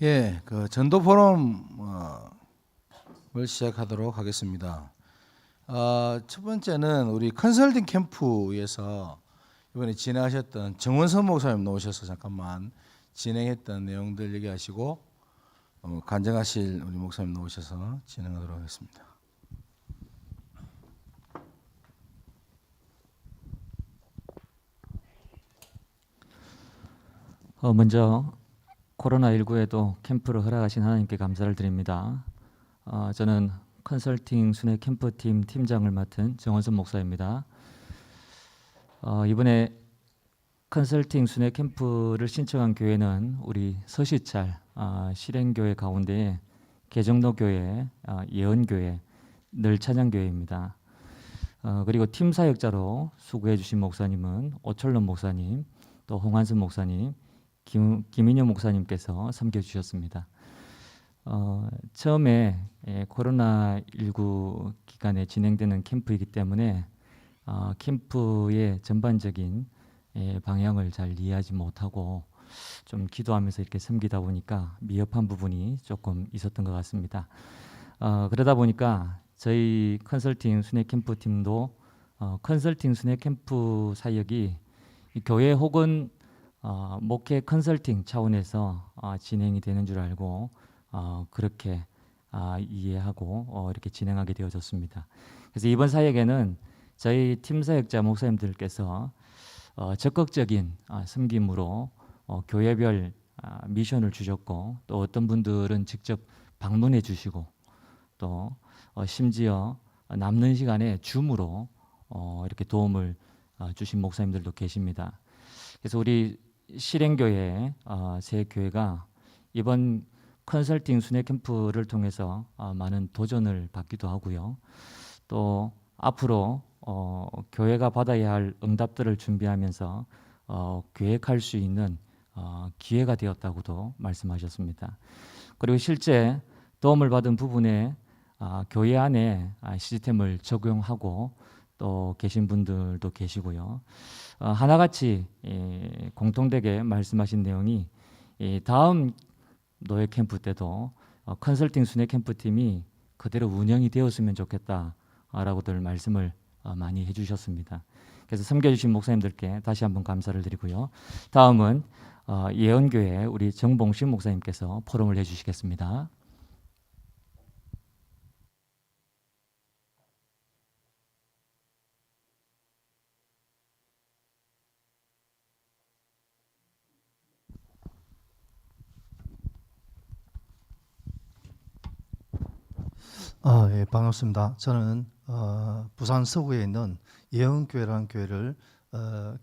예, 그 전도 포럼을 시작하도록 하겠습니다. 첫 번째는 우리 컨설팅 캠프에서 이번에 진행하셨던 정원선 목사님 나오셔서 잠깐만 진행했던 내용들 얘기하시고 간증하실 우리 목사님 나오셔서 진행하도록 하겠습니다. 먼저 코로나19에도 캠프를 허락하신 하나님께 감사를 드립니다. 저는 컨설팅 순회 캠프팀 팀장을 맡은 정원선 목사입니다. 이번에 컨설팅 순회 캠프를 신청한 교회는 우리 서시찰 실행교회 가운데 개정로교회, 예언교회, 늘찬양교회입니다. 그리고 팀 사역자로 수고해 주신 목사님은 오철론 목사님, 또 홍한선 목사님, 김인효 목사님께서 섬겨주셨습니다. 처음에 코로나19 기간에 진행되는 캠프이기 때문에 캠프의 전반적인 방향을 잘 이해하지 못하고 좀 기도하면서 이렇게 섬기다 보니까 미흡한 부분이 조금 있었던 것 같습니다. 그러다 보니까 저희 컨설팅 순회 캠프 팀도 컨설팅 순회 캠프 사역이 교회 혹은 목회 컨설팅 차원에서 진행이 되는 줄 알고 그렇게 이해하고 이렇게 진행하게 되어졌습니다. 그래서 이번 사역에는 저희 팀 사역자 목사님들께서 적극적인 섬김으로 교회별 미션을 주셨고, 또 어떤 분들은 직접 방문해 주시고, 또 심지어 남는 시간에 줌으로 이렇게 도움을 주신 목사님들도 계십니다. 그래서 우리 실행교회 세 교회가 이번 컨설팅 순회 캠프를 통해서 많은 도전을 받기도 하고요. 또 앞으로 교회가 받아야 할 응답들을 준비하면서 계획할 수 있는 기회가 되었다고도 말씀하셨습니다. 그리고 실제 도움을 받은 부분에 교회 안에 시스템을 적용하고 또 계신 분들도 계시고요. 하나같이 공통되게 말씀하신 내용이 다음 노예 캠프 때도 컨설팅 순회 캠프팀이 그대로 운영이 되었으면 좋겠다라고들 말씀을 많이 해주셨습니다. 그래서 섬겨주신 목사님들께 다시 한번 감사를 드리고요. 다음은 예언교회 우리 정봉신 목사님께서 포럼을 해주시겠습니다. 예, 반갑습니다. 저는 부산 서구에 있는 예언교회라는 교회를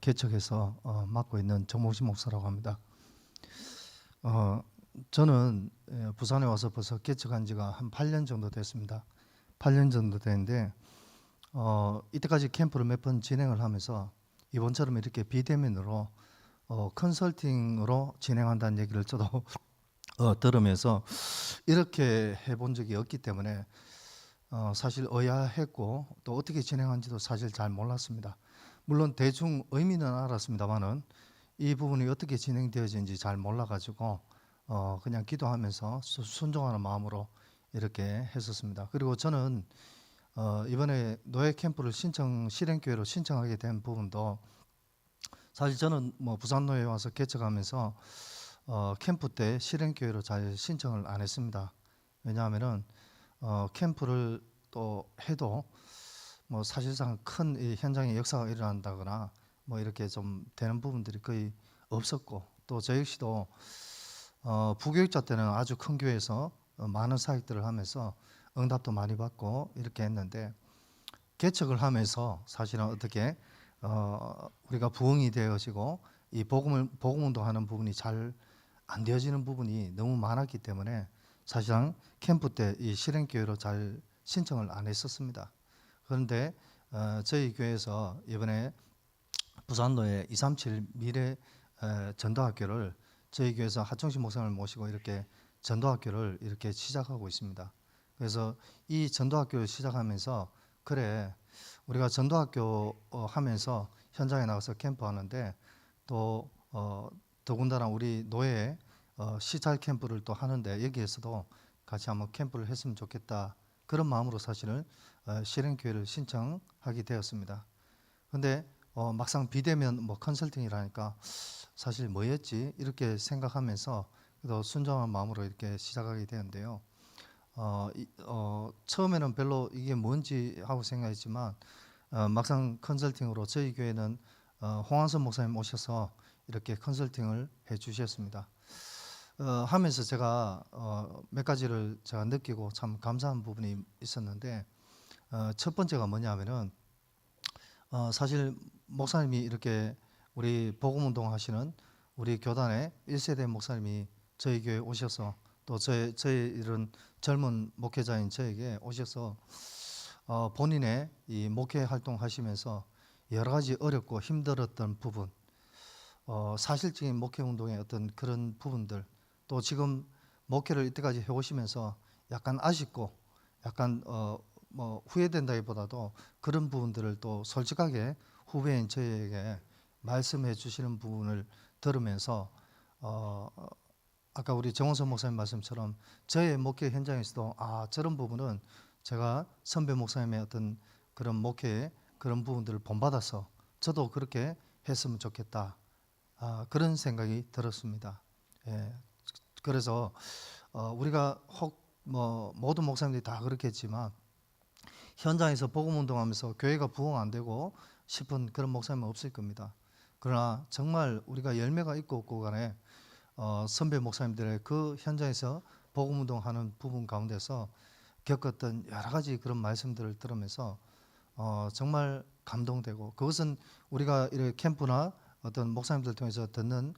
개척해서 맡고 있는 정봉신 목사라고 합니다. 저는 부산에 와서 벌써 개척한 지가 한 8년 정도 됐습니다. 8년 정도 됐는데 이때까지 캠프를 몇 번 진행을 하면서 이번처럼 이렇게 비대면으로 컨설팅으로 진행한다는 얘기를 저도 들으면서 이렇게 해본 적이 없기 때문에 사실 의아했고 또 어떻게 진행한지도 사실 잘 몰랐습니다. 물론 대충 의미는 알았습니다만은 이 부분이 어떻게 진행되어지는지 잘 몰라가지고 그냥 기도하면서 순종하는 마음으로 이렇게 했었습니다. 그리고 저는 이번에 노예 캠프를 실행교회로 신청하게 된 부분도 사실 저는 뭐 부산노예에 와서 개척하면서 캠프 때 실행교회로 잘 신청을 안 했습니다. 왜냐하면은 캠프를 또 해도 뭐 사실상 큰 이 현장에 역사가 일어난다거나 뭐 이렇게 좀 되는 부분들이 거의 없었고, 또 저 역시도 부교육자 때는 아주 큰 교회에서 많은 사역들을 하면서 응답도 많이 받고 이렇게 했는데, 개척을 하면서 사실은 어떻게 우리가 부흥이 되어지고 이 복음 운동하는 부분이 잘 안 되어지는 부분이 너무 많았기 때문에 사실상 캠프 때 이 실행교회로 잘 신청을 안 했었습니다. 그런데 저희 교회에서 이번에 부산도의 237 미래 전도학교를 저희 교회에서 하청식 목사님을 모시고 이렇게 전도학교를 이렇게 시작하고 있습니다. 그래서 이 전도학교를 시작하면서 그래 우리가 전도학교 하면서 현장에 나가서 캠프하는데 또 더군다나 우리 노예 시찰 캠프를 또 하는데 여기에서도 같이 한번 캠프를 했으면 좋겠다. 그런 마음으로 사실은 실행교회를 신청하게 되었습니다. 근데 막상 비대면 뭐 컨설팅이라니까 사실 뭐였지 이렇게 생각하면서 또 순정한 마음으로 이렇게 시작하게 되는데요. 처음에는 별로 이게 뭔지 하고 생각했지만 막상 컨설팅으로 저희 교회는 홍한선 목사님 오셔서 이렇게 컨설팅을 해주셨습니다. 하면서 제가 몇 가지를 제가 느끼고 참 감사한 부분이 있었는데 첫 번째가 뭐냐면은 사실 목사님이 이렇게 우리 복음운동 하시는 우리 교단의 1세대 목사님이 저희 교회에 오셔서 또 저희 이런 젊은 목회자인 저에게 오셔서 본인의 이 목회 활동하시면서 여러 가지 어렵고 힘들었던 부분, 사실적인 목회 운동의 어떤 그런 부분들, 또 지금 목회를 이때까지 해오시면서 약간 아쉽고 약간 뭐 후회된다기보다도 그런 부분들을 또 솔직하게 후배인 저에게 말씀해 주시는 부분을 들으면서 아까 우리 정원선 목사님 말씀처럼 저의 목회 현장에서도 저런 부분은 제가 선배 목사님의 어떤 그런 목회의 그런 부분들을 본받아서 저도 그렇게 했으면 좋겠다. 그런 생각이 들었습니다. 예. 그래서 우리가 혹 뭐 모든 목사님들이 다 그렇겠지만 현장에서 복음 운동하면서 교회가 부흥 안 되고 싶은 그런 목사님은 없을 겁니다. 그러나 정말 우리가 열매가 있고 없고 간에 선배 목사님들의 그 현장에서 복음 운동하는 부분 가운데서 겪었던 여러 가지 그런 말씀들을 들으면서 정말 감동되고, 그것은 우리가 이렇게 캠프나 어떤 목사님들 통해서 듣는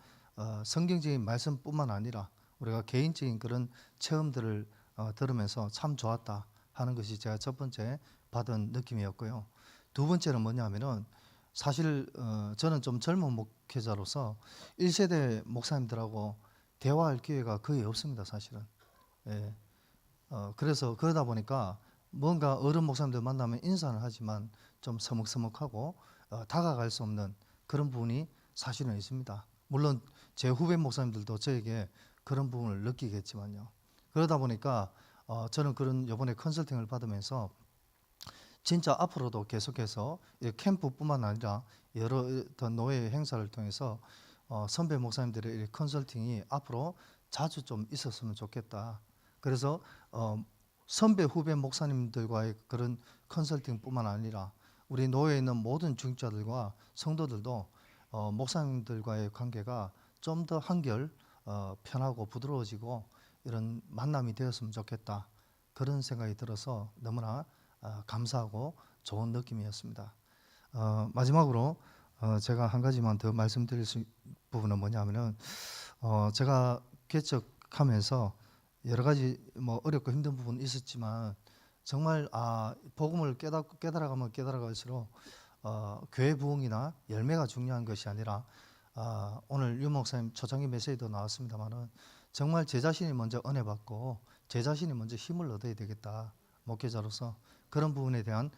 성경적인 말씀뿐만 아니라 우리가 개인적인 그런 체험들을 들으면서 참 좋았다 하는 것이 제가 첫 번째 받은 느낌이었고요. 두 번째는 뭐냐면은 사실 저는 좀 젊은 목회자로서 1세대 목사님들하고 대화할 기회가 거의 없습니다, 사실은. 예. 그래서 그러다 보니까 뭔가 어른 목사님들 만나면 인사는 하지만 좀 서먹서먹하고 다가갈 수 없는 그런 부분이 사실은 있습니다. 물론 제 후배 목사님들도 저에게 그런 부분을 느끼겠지만요. 그러다 보니까 저는 그런 이번에 컨설팅을 받으면서 진짜 앞으로도 계속해서 이 캠프뿐만 아니라 여러 더 노예 행사를 통해서 선배 목사님들의 이 컨설팅이 앞으로 자주 좀 있었으면 좋겠다. 그래서 선배 후배 목사님들과의 그런 컨설팅뿐만 아니라 우리 노예에 있는 모든 중직자들과 성도들도 목사님들과의 관계가 좀 더 한결 편하고 부드러워지고 이런 만남이 되었으면 좋겠다. 그런 생각이 들어서 너무나 감사하고 좋은 느낌이었습니다. 마지막으로 제가 한 가지만 더 말씀드릴 수 부분은 뭐냐면은 제가 개척하면서 여러 가지 뭐 어렵고 힘든 부분이 있었지만 정말 복음을 깨달아가면 깨달아갈수록 교회 부흥이나 열매가 중요한 것이 아니라 오늘 유 목사님 초창기 메시지도 나왔습니다만은 정말 제 자신이 먼저 은혜 받고 제 자신이 먼저 힘을 얻어야 되겠다, 목회자로서. 그런 부분에 대한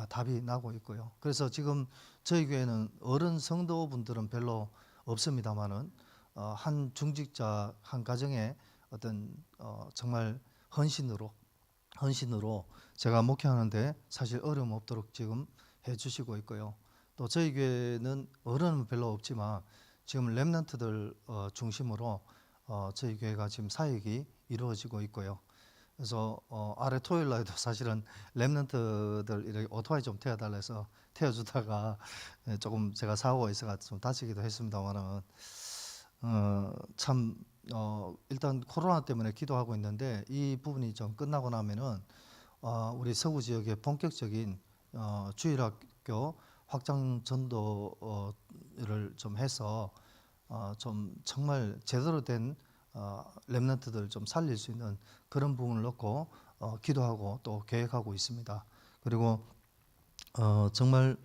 답이 나고 있고요. 그래서 지금 저희 교회는 어른 성도분들은 별로 없습니다만은 한 중직자 한 가정의 어떤 정말 헌신으로 제가 목회하는데 사실 어려움 없도록 지금 해주시고 있고요. 또 저희 교회는 어른은 별로 없지만 지금 렘넌트들 중심으로 저희 교회가 지금 사역이 이루어지고 있고요. 그래서 아래 토요일 날에도 사실은 렘넌트들 이렇게 오토바이 좀 태워달라 해서 태워주다가 조금 제가 사고가 있어서 좀 다치기도 했습니다만은 참 일단 코로나 때문에 기도하고 있는데 이 부분이 좀 끝나고 나면은 우리 서구 지역의 본격적인 주일학교 확장 전도를 좀 해서 좀 정말 제대로 된 렘넌트들을 좀 살릴 수 있는 그런 부분을 놓고 기도하고 또 계획하고 있습니다. 그리고 정말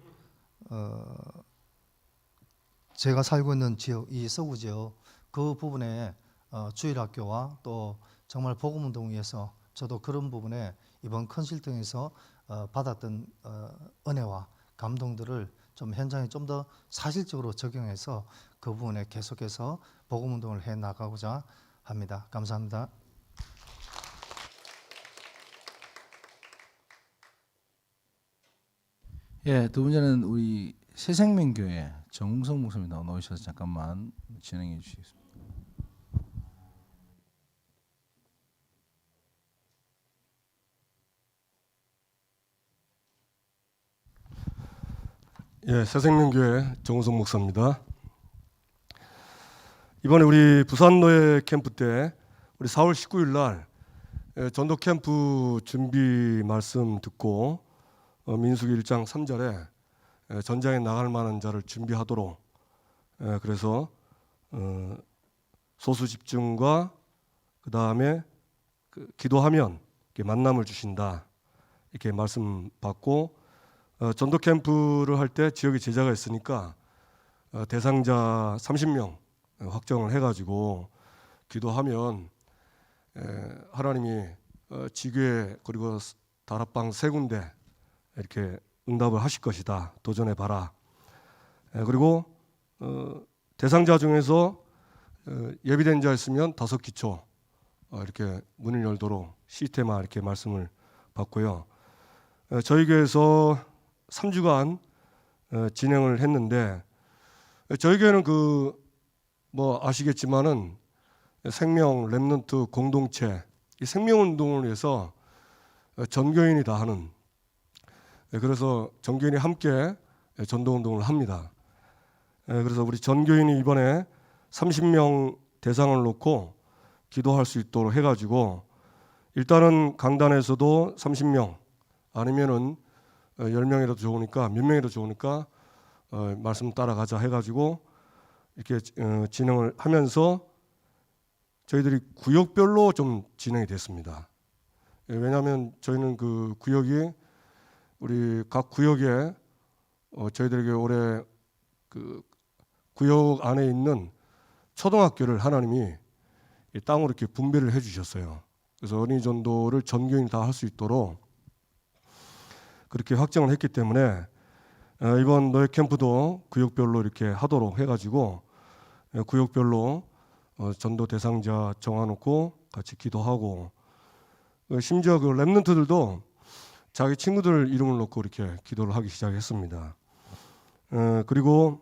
제가 살고 있는 지역, 이 서구 지역 그 부분에 주일학교와 또 정말 복음운동을 위해서 저도 그런 부분에 이번 컨설팅에서 받았던 은혜와 감동들을 좀 현장에 좀 더 사실적으로 적용해서 그 부분에 계속해서 복음운동을 해 나가고자 합니다. 감사합니다. 예, 두 번째는 우리 새생명교회 정웅성 목사님 나오셔서 잠깐만 진행해 주시겠습니다. 예, 새생명교회 정우성 목사입니다. 이번에 우리 부산노예 캠프 때 우리 4월 19일 날 전도 캠프 준비 말씀 듣고 민수기 1장 3절에 전장에 나갈 만한 자를 준비하도록 그래서 소수 집중과 그 다음에 기도하면 만남을 주신다 이렇게 말씀 받고 전도 캠프를 할 때 지역에 제자가 있으니까 대상자 30명 확정을 해가지고 기도하면 하나님이 지교회 그리고 다락방 3군데 이렇게 응답을 하실 것이다. 도전해 봐라. 그리고 대상자 중에서 예비된 자 있으면 5기초 이렇게 문을 열도록 시스템화 이렇게 말씀을 받고요. 저희 교회에서 3주간 진행을 했는데 저희 교회는 뭐 아시겠지만은 생명 렘넌트 공동체 이 생명운동을 위해서 전교인이 다 하는 그래서 전교인이 함께 전도운동을 합니다. 그래서 우리 전교인이 이번에 30명 대상을 놓고 기도할 수 있도록 해가지고 일단은 강단에서도 30명 아니면은 10명이라도 좋으니까 몇 명이라도 좋으니까 말씀 따라가자 해가지고 이렇게 진행을 하면서 저희들이 구역별로 좀 진행이 됐습니다. 왜냐하면 저희는 그 구역이 우리 각 구역에 저희들에게 올해 그 구역 안에 있는 초등학교를 하나님이 이 땅으로 이렇게 분배를 해주셨어요. 그래서 어린이 전도를 전교인 다 할 수 있도록 그렇게 확정을 했기 때문에 이번 노예 캠프도 구역별로 이렇게 하도록 해가지고 구역별로 전도 대상자 정해놓고 같이 기도하고 심지어 그 렘넌트들도 자기 친구들 이름을 놓고 이렇게 기도를 하기 시작했습니다. 그리고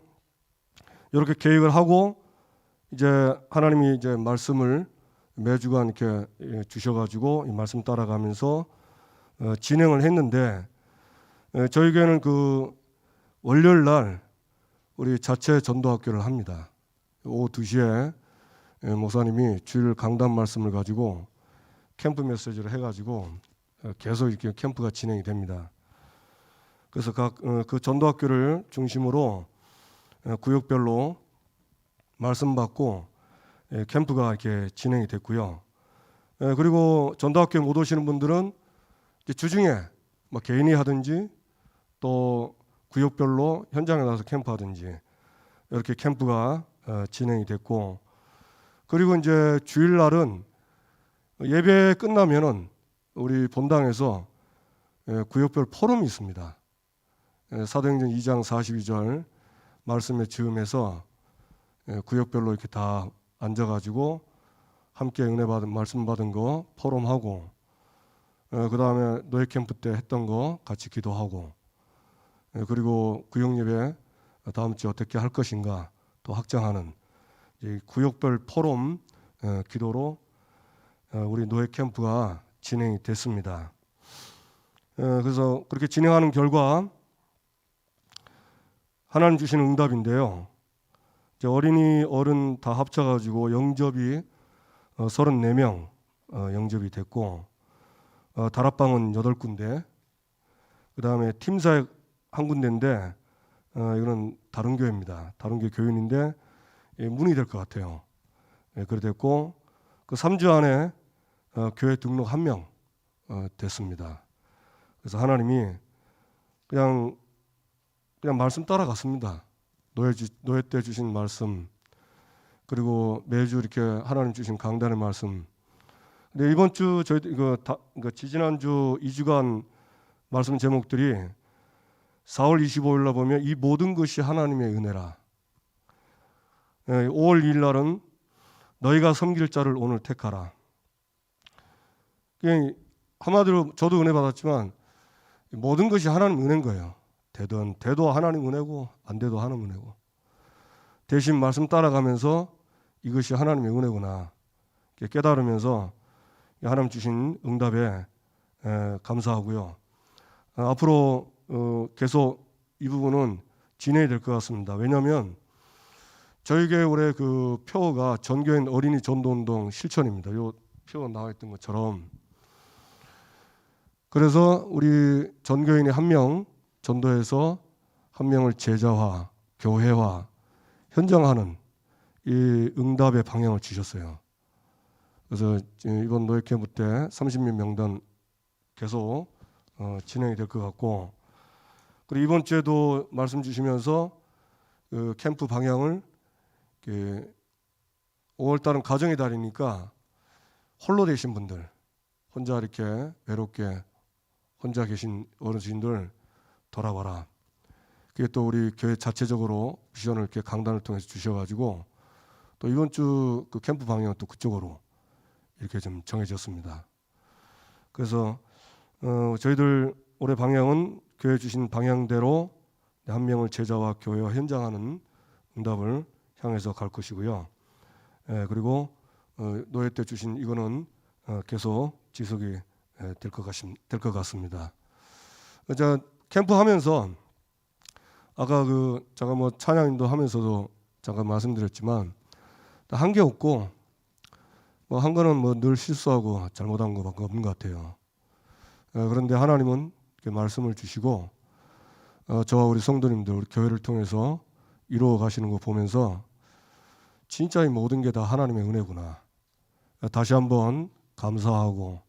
이렇게 계획을 하고 이제 하나님이 이제 말씀을 매주간 이렇게 주셔가지고 이 말씀 따라가면서 진행을 했는데 저희 교회는 그 월요일 날 우리 자체 전도학교를 합니다. 오후 2시에 목사님이 주일 강단 말씀을 가지고 캠프 메시지를 해가지고 계속 이렇게 캠프가 진행이 됩니다. 그래서 각 그 전도학교를 중심으로 구역별로 말씀 받고 캠프가 이렇게 진행이 됐고요. 그리고 전도학교에 못 오시는 분들은 주중에 뭐 개인이 하든지 또 구역별로 현장에 나가서 캠프하든지 이렇게 캠프가 진행이 됐고 그리고 이제 주일날은 예배 끝나면은 우리 본당에서 구역별 포럼이 있습니다. 사도행전 2장 42절 말씀에 즈음해서 구역별로 이렇게 다 앉아가지고 함께 은혜 받은 말씀 받은 거 포럼하고 그 다음에 노예 캠프 때 했던 거 같이 기도하고 그리고 구역 예배 다음 주에 어떻게 할 것인가 또 확장하는 구역별 포럼 기도로 우리 노예 캠프가 진행이 됐습니다. 그래서 그렇게 진행하는 결과 하나님 주시는 응답인데요. 어린이 어른 다 합쳐가지고 영접이 34명 영접이 됐고 다락방은 8군데 그 다음에 팀사역 한 군데인데 이거는 다른 교회입니다. 다른 교회 교인인데 문의 될 것 같아요. 그래 됐고 그 3주 안에 교회 등록 1명 됐습니다. 그래서 하나님이 그냥 말씀 따라갔습니다. 노예 때 주신 말씀 그리고 매주 이렇게 하나님 주신 강단의 말씀. 근데 이번 주 저희 지지난주 2주간 말씀 제목들이 4월 25일 날 보면 이 모든 것이 하나님의 은혜라. 5월 2일 날은 너희가 섬길 자를 오늘 택하라. 그냥 한마디로 저도 은혜 받았지만 모든 것이 하나님 은혜인 거예요. 돼도 하나님 은혜고 안 돼도 하나님 은혜고. 대신 말씀 따라가면서 이것이 하나님의 은혜구나 깨달으면서 하나님 주신 응답에 감사하고요. 앞으로 계속 이 부분은 진행이 될 것 같습니다. 왜냐하면 저희 교회 올해 그 표어가 전교인 어린이 전도운동 실천입니다. 요 표어 나와 있던 것처럼. 그래서 우리 전교인이 한 명 전도해서 한 명을 제자화, 교회화, 현장하는 이 응답의 방향을 주셨어요. 그래서 이번 노예 캠프 때 30명 명단 계속 진행이 될 것 같고, 그리고 이번 주에도 말씀 주시면서 그 캠프 방향을 5월달은 가정의 달이니까 홀로 되신 분들, 혼자 이렇게 외롭게 혼자 계신 어르신들 돌아와라. 그게 또 우리 교회 자체적으로 비전을 이렇게 강단을 통해서 주셔가지고 또 이번 주 그 캠프 방향은 또 그쪽으로 이렇게 좀 정해졌습니다. 그래서 저희들 올해 방향은 교회 주신 방향대로 한 명을 제자와 교회와 현장하는 응답을 향해서 갈 것이고요. 그리고 노예 때 주신 이거는 계속 지속이 될 것 같습니다. 자, 캠프 하면서 아까 제가 뭐 찬양도 하면서도 잠깐 말씀드렸지만 한 게 없고 뭐 한 거는 뭐 늘 실수하고 잘못한 거밖에 없는 것 같아요. 그런데 하나님은 말씀을 주시고 저와 우리 성도님들 우리 교회를 통해서 이루어 가시는 거 보면서 진짜 이 모든 게 다 하나님의 은혜구나. 다시 한번 감사하고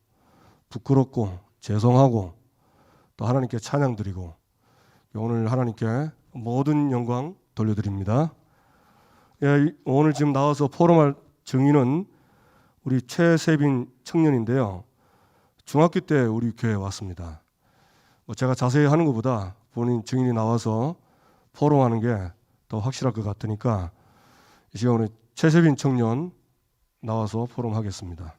부끄럽고 죄송하고 또 하나님께 찬양 드리고 오늘 하나님께 모든 영광 돌려드립니다. 오늘 지금 나와서 포럼할 증인은 우리 최세빈 청년인데요. 중학교 때 우리 교회에 왔습니다. 제가 자세히 하는 것보다 본인 증인이 나와서 포럼하는 게 더 확실할 것 같으니까 이 시간 우리 최세빈 청년 나와서 포럼하겠습니다.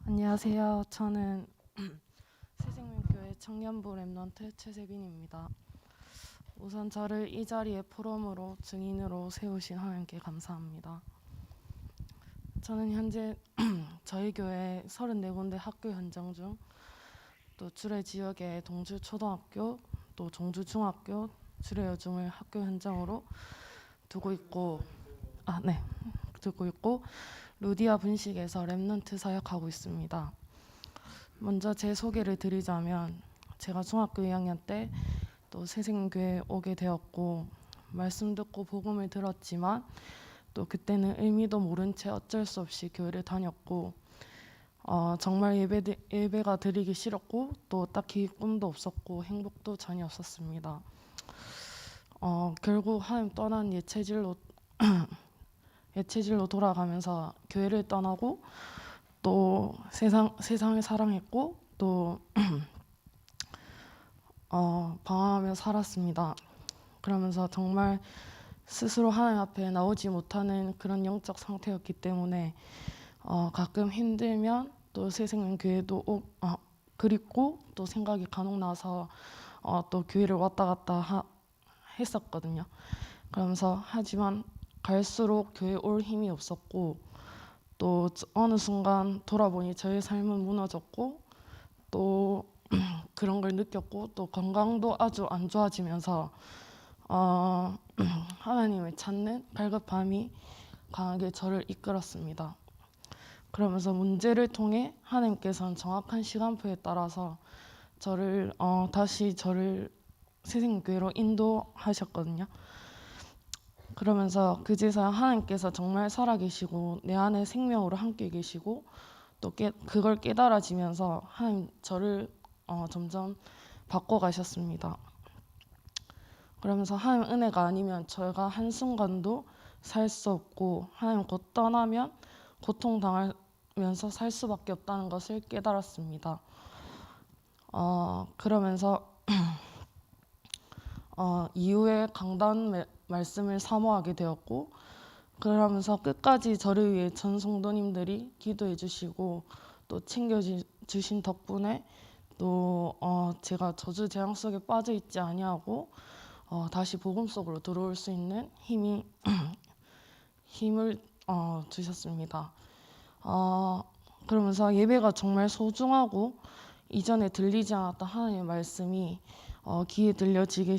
안녕하세요. 저는 새생명교회 청년부 랩넌트 최세빈입니다. 우선 저를 이 자리에 포럼으로 증인으로 세우신 하나님께 감사합니다. 저는 현재 저희 교회 34군데 학교 현장 중 또 주례 지역의 동주 초등학교, 또 종주 중학교, 주례 여중을 학교 현장으로 두고 있고 루디아 분식에서 랩넌트 사역하고 있습니다. 먼저 제 소개를 드리자면 제가 중학교 2학년 때 또 새생교회에 오게 되었고 말씀 듣고 복음을 들었지만 또 그때는 의미도 모른 채 어쩔 수 없이 교회를 다녔고 정말 예배가 드리기 싫었고 또 딱히 꿈도 없었고 행복도 전혀 없었습니다. 결국 하나님 떠난 예체질로 돌아가면서 교회를 떠나고 또 세상을 사랑했고 또 방황하며 살았습니다. 그러면서 정말 스스로 하나님 앞에 나오지 못하는 그런 영적 상태였기 때문에 가끔 힘들면 또 새생명교회도 그립고 또 생각이 간혹 나서 또 교회를 왔다 갔다 했었거든요. 그러면서 하지만 갈수록 교회에 올 힘이 없었고 또 어느 순간 돌아보니 저의 삶은 무너졌고 또 그런 걸 느꼈고 또 건강도 아주 안 좋아지면서 하나님을 찾는 갈급함이 강하게 저를 이끌었습니다. 그러면서 문제를 통해 하나님께서는 정확한 시간표에 따라서 다시 저를 새생교회로 인도하셨거든요. 그러면서 그제서야 하나님께서 정말 살아계시고 내 안에 생명으로 함께 계시고 또 그걸 깨달아지면서 하나님 저를 점점 바꿔가셨습니다. 그러면서 하나님 은혜가 아니면 저희가 한순간도 살 수 없고 하나님 곧 떠나면 고통당하면서 살 수밖에 없다는 것을 깨달았습니다. 그러면서 이후에 강단 말씀을 사모하게 되었고, 그러면서 끝까지 저를 위해 전 성도님들이 기도해 주시고 또 챙겨 주신 덕분에 또 제가 저주 재앙 속에 빠져 있지 아니하고 다시 복음 속으로 들어올 수 있는 힘을 주셨습니다. 그러면서 예배가 정말 소중하고 이전에 들리지 않았던 하나님의 말씀이 귀에 들려지기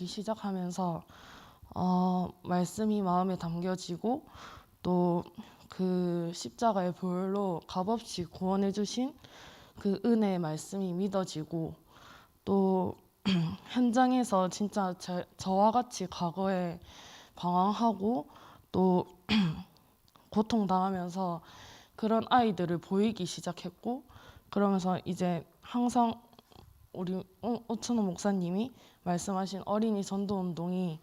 시작하면서 말씀이 마음에 담겨지고 또 그 십자가의 보혈로 값없이 구원해 주신 그 은혜의 말씀이 믿어지고 또 현장에서 진짜 저와 같이 과거에 방황하고 또 고통당하면서 그런 아이들을 보이기 시작했고, 그러면서 이제 항상 우리 오천호 목사님이 말씀하신 어린이 전도 운동이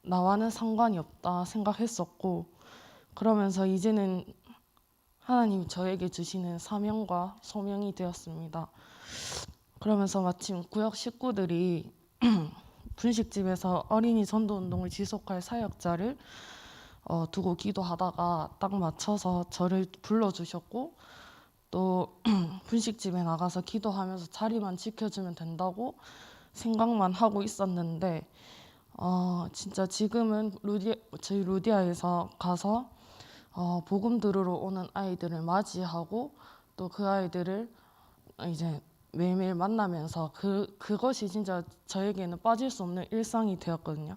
나와는 상관이 없다 생각했었고, 그러면서 이제는 하나님이 저에게 주시는 사명과 소명이 되었습니다. 그러면서 마침 구역 식구들이 분식집에서 어린이 전도 운동을 지속할 사역자를 두고 기도하다가 딱 맞춰서 저를 불러주셨고, 또 분식집에 나가서 기도하면서 자리만 지켜주면 된다고 생각만 하고 있었는데 진짜 지금은 저희 루디아에서 가서 복음 들으러 오는 아이들을 맞이하고 또 그 아이들을 이제 매일매일 만나면서 그것이 진짜 저에게는 빠질 수 없는 일상이 되었거든요.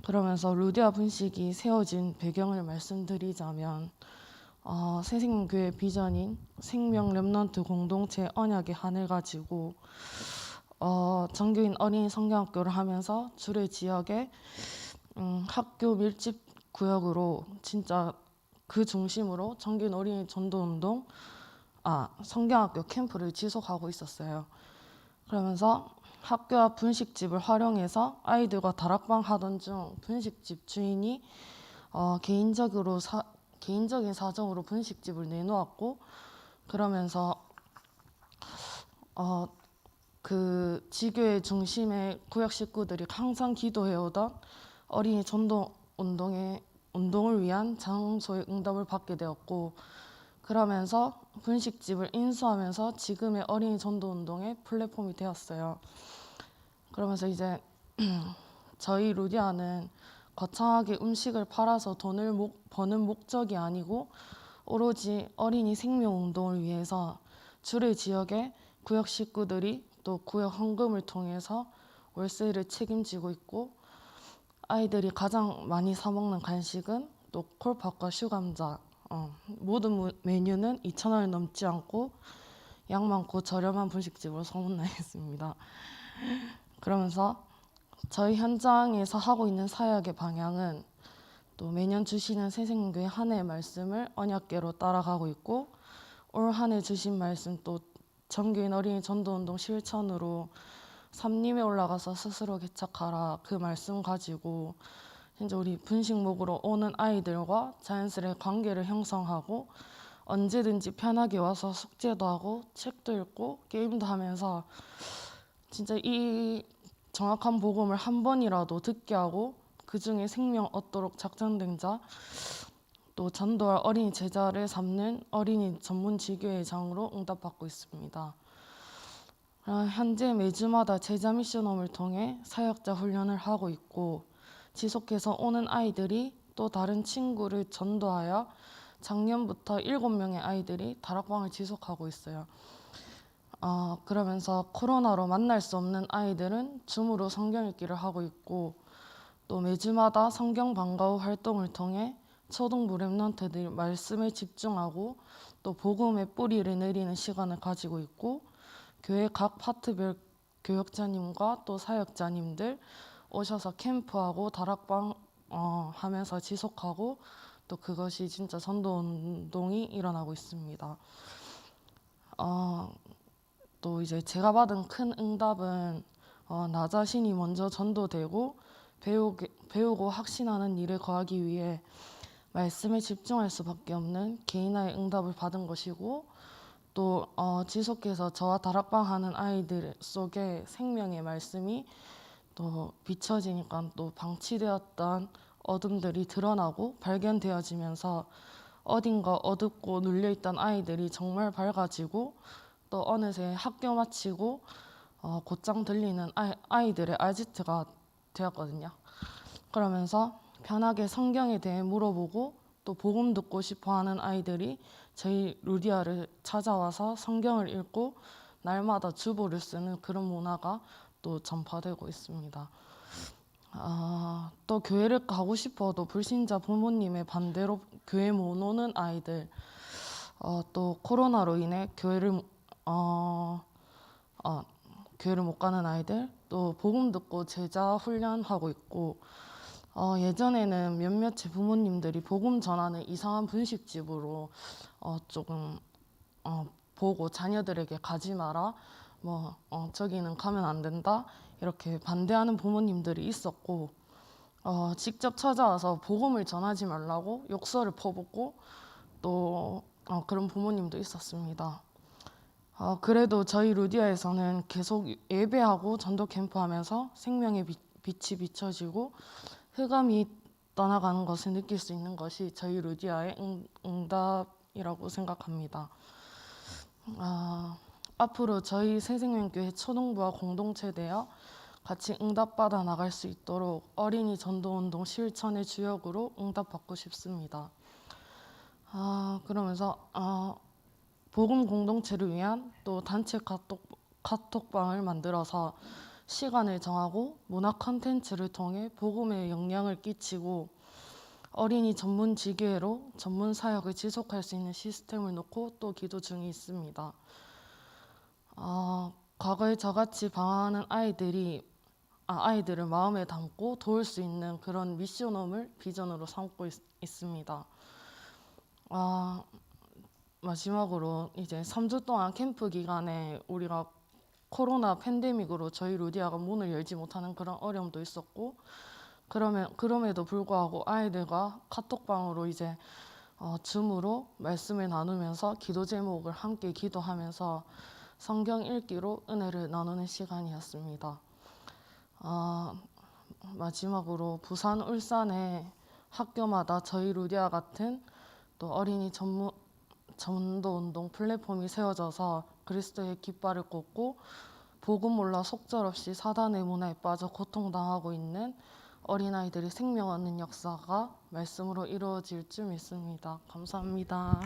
그러면서 루디아 분식이 세워진 배경을 말씀드리자면 새생명교회 비전인 생명 렘넌트 공동체 언약의 한을 가지고 정교인 어린이 성경학교를 하면서 주례 지역에 학교 밀집 구역으로 진짜 그 중심으로 정교인 어린이 전도운동 성경학교 캠프를 지속하고 있었어요. 그러면서 학교 앞 분식집을 활용해서 아이들과 다락방 하던 중 분식집 주인이 개인적인 사정으로 분식집을 내놓았고, 그러면서 그 지교의 중심에 구역 식구들이 항상 기도해오던 어린이 전도 운동을 위한 장소의 응답을 받게 되었고, 그러면서 분식집을 인수하면서 지금의 어린이 전도 운동의 플랫폼이 되었어요. 그러면서 이제 저희 루디아는 거창하게 음식을 팔아서 돈을 버는 목적이 아니고 오로지 어린이 생명 운동을 위해서 주례 지역의 구역 식구들이 또 구역 헌금을 통해서 월세를 책임지고 있고, 아이들이 가장 많이 사 먹는 간식은 또 콜팝과 슈감자, 모든 메뉴는 2,000원을 넘지 않고 양 많고 저렴한 분식집으로 소문나겠습니다. 그러면서 저희 현장에서 하고 있는 사역의 방향은 또 매년 주시는 새생명교회 한 해의 말씀을 언약궤로 따라가고 있고, 올 한 해 주신 말씀 또 정교인 어린이 전도운동 실천으로 삼림에 올라가서 스스로 개척하라 그 말씀 가지고 현재 우리 분식목으로 오는 아이들과 자연스레 관계를 형성하고 언제든지 편하게 와서 숙제도 하고 책도 읽고 게임도 하면서 진짜 이 정확한 복음을 한 번이라도 듣게 하고 그 중에 생명 얻도록 작정된 자, 또 전도할 어린이 제자를 삼는 어린이 전문 지교회장으로 응답받고 있습니다. 현재 매주마다 제자 미션홈을 통해 사역자 훈련을 하고 있고, 지속해서 오는 아이들이 또 다른 친구를 전도하여 작년부터 7명의 아이들이 다락방을 지속하고 있어요. 그러면서 코로나로 만날 수 없는 아이들은 줌으로 성경 읽기를 하고 있고, 또 매주마다 성경 방과 후 활동을 통해 초등부 렘넌트들이 말씀에 집중하고 또 복음의 뿌리를 내리는 시간을 가지고 있고, 교회 각 파트별 교역자님과 또 사역자님들 오셔서 캠프하고 다락방 하면서 지속하고 또 그것이 진짜 전도운동이 일어나고 있습니다. 또 이제 제가 받은 큰 응답은 나 자신이 먼저 전도되고 배우고 확신하는 일에 거하기 위해 말씀에 집중할 수밖에 없는 개인화의 응답을 받은 것이고, 또 지속해서 저와 다락방하는 아이들 속에 생명의 말씀이 또 비춰지니까 또 방치되었던 어둠들이 드러나고 발견되어지면서 어딘가 어둡고 눌려있던 아이들이 정말 밝아지고, 또 어느새 학교 마치고 곧장 들리는 아이들의 아지트가 되었거든요. 그러면서 편하게 성경에 대해 물어보고 또 복음 듣고 싶어하는 아이들이 저희 루디아를 찾아와서 성경을 읽고 날마다 주보를 쓰는 그런 문화가 또 전파되고 있습니다. 또 교회를 가고 싶어도 불신자 부모님의 반대로 교회 못 오는 아이들, 또 코로나로 인해 교회를 못 가는 아이들, 또 복음 듣고 제자 훈련하고 있고, 예전에는 몇몇의 부모님들이 복음 전하는 이상한 분식집으로 조금 보고 자녀들에게 가지 마라, 저기는 가면 안 된다, 이렇게 반대하는 부모님들이 있었고, 직접 찾아와서 복음을 전하지 말라고 욕설을 퍼붓고 또 그런 부모님도 있었습니다. 그래도 저희 루디아에서는 계속 예배하고 전도 캠프하면서 생명의 빛이 비춰지고 흑암이 떠나가는 것을 느낄 수 있는 것이 저희 루디아의 응답이라고 생각합니다. 앞으로 저희 새생명교회 초등부와 공동체 되어 같이 응답받아 나갈 수 있도록 어린이 전도운동 실천의 주역으로 응답받고 싶습니다. 그러면서 복음 공동체를 위한 또 단체 카톡방을 만들어서 시간을 정하고 문화 콘텐츠를 통해 복음에 영향을 끼치고 어린이 전문 지교회로 전문 사역을 지속할 수 있는 시스템을 놓고 또 기도 중에 있습니다. 과거에 저같이 방황하는 아이들을 마음에 담고 도울 수 있는 그런 미션홈을 비전으로 삼고 있습니다. 마지막으로 이제 3주 동안 캠프 기간에 우리가 코로나 팬데믹으로 저희 루디아가 문을 열지 못하는 그런 어려움도 있었고, 그럼에도 불구하고 아이들과 카톡방으로 이제 줌으로 말씀을 나누면서 기도 제목을 함께 기도하면서 성경 읽기로 은혜를 나누는 시간이었습니다. 마지막으로 부산, 울산에 학교마다 저희 루디아 같은 또 어린이 전도운동 플랫폼이 세워져서 그리스도의 깃발을 꽂고 복음 몰라 속절없이 사단의 문화에 빠져 고통당하고 있는 어린아이들이 생명 얻는 역사가 말씀으로 이루어질 줄 믿습니다. 감사합니다.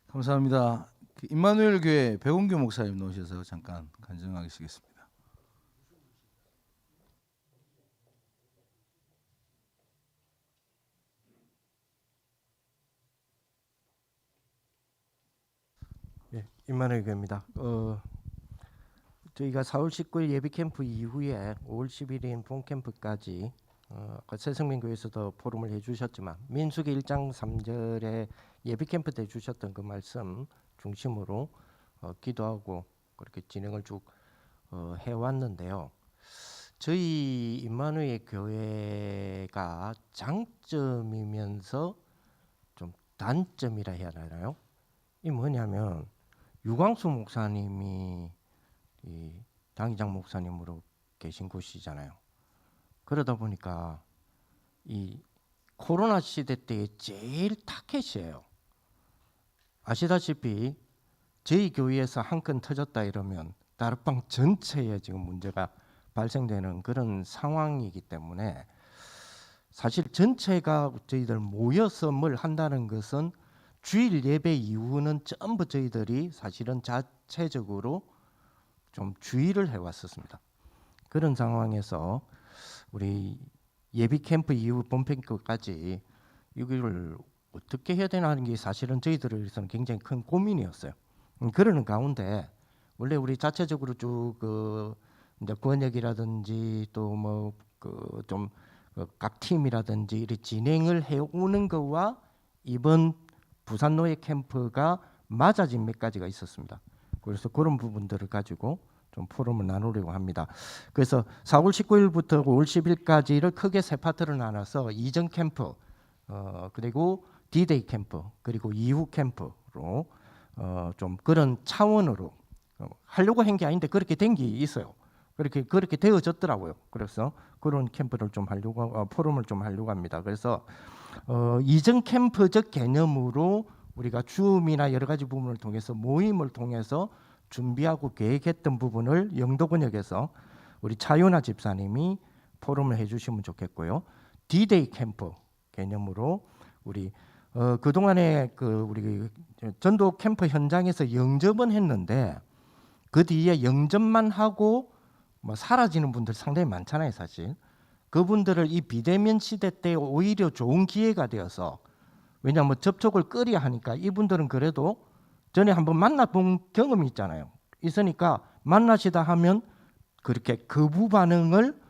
감사합니다. 임마누엘 교회 백운규 목사님 나오셔서 잠깐 간증하시겠습니다. 임마누엘 교회입니다. 저희가 4월 19일 예비 캠프 이후에 5월 10일인 본 캠프까지 새생명교회에서도 포럼을 해주셨지만 민수기 1장 3절에 예비 캠프 때 주셨던 그 말씀 중심으로 기도하고 그렇게 진행을 쭉 해왔는데요. 저희 임마누엘 교회가 장점이면서 좀 단점이라 해야 하나요? 이 뭐냐면 유광수 목사님이 이 당의장 목사님으로 계신 곳이잖아요. 그러다 보니까 이 코로나 시대 때의 제일 타켓이에요. 아시다시피 저희 교회에서 한 건 터졌다 이러면 다락방 전체에 지금 문제가 발생되는 그런 상황이기 때문에 사실 전체가 저희들 모여서 뭘 한다는 것은 주일 예배 이후는 전부 저희들이 사실은 자체적으로 좀 주의를 해왔었습니다. 그런 상황에서 우리 예비 캠프 이후 본 캠프까지 이걸 어떻게 해야 되나 하는 게 사실은 저희들에서는 굉장히 큰 고민이었어요. 그러는 가운데 원래 우리 자체적으로 쭉 이제 구원역이라든지 또 뭐 좀 각 팀이라든지 이렇게 진행을 해오는 거와 이번 부산 노예 캠프가 맞아진 몇 가지가 있었습니다. 그래서 그런 부분들을 가지고 좀 포럼을 나누려고 합니다. 그래서 4월 19일부터 5월 10일까지를 크게 세 파트를 나눠서 이전 캠프, 그리고 D-Day 캠프, 그리고 이후 캠프로 좀 그런 차원으로 하려고 한 게 아닌데 그렇게 된 게 있어요. 그렇게 되어졌더라고요. 그래서 그런 캠프를 좀 하려고 포럼을 좀 하려고 합니다. 그래서 이전 캠프적 개념으로 우리가 줌이나 여러 가지 부분을 통해서 모임을 통해서 준비하고 계획했던 부분을 영도권역에서 우리 차윤아 집사님이 포럼을 해주시면 좋겠고요. D-Day 캠프 개념으로 우리 그 동안에 우리 전도 캠프 현장에서 영접은 했는데 그 뒤에 영접만 하고 뭐 사라지는 분들 상당히 많잖아요, 사실. 그분들을 이 비대면 시대 때 오히려 좋은 기회가 되어서, 왜냐하면 접촉을 꺼려 하니까 이분들은 그래도 전에 한번 만나본 경험이 있으니까 만나시다 하면 그렇게 거부 반응을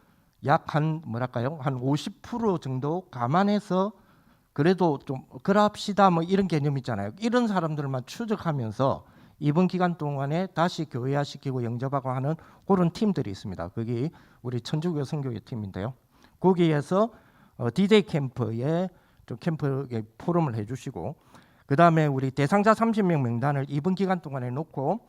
약 한 50% 정도 감안해서 그래도 좀 그럽시다 뭐 이런 개념 있잖아요. 이런 사람들만 추적하면서 이번 기간 동안에 다시 교회화시키고 영접하고 하는 그런 팀들이 있습니다. 거기 우리 천주교 선교회 팀인데요. 거기에서 D-Day 캠프에 좀 캠프에 포럼을 해주시고, 그 다음에 우리 대상자 30명 명단을 이번 기간 동안에 놓고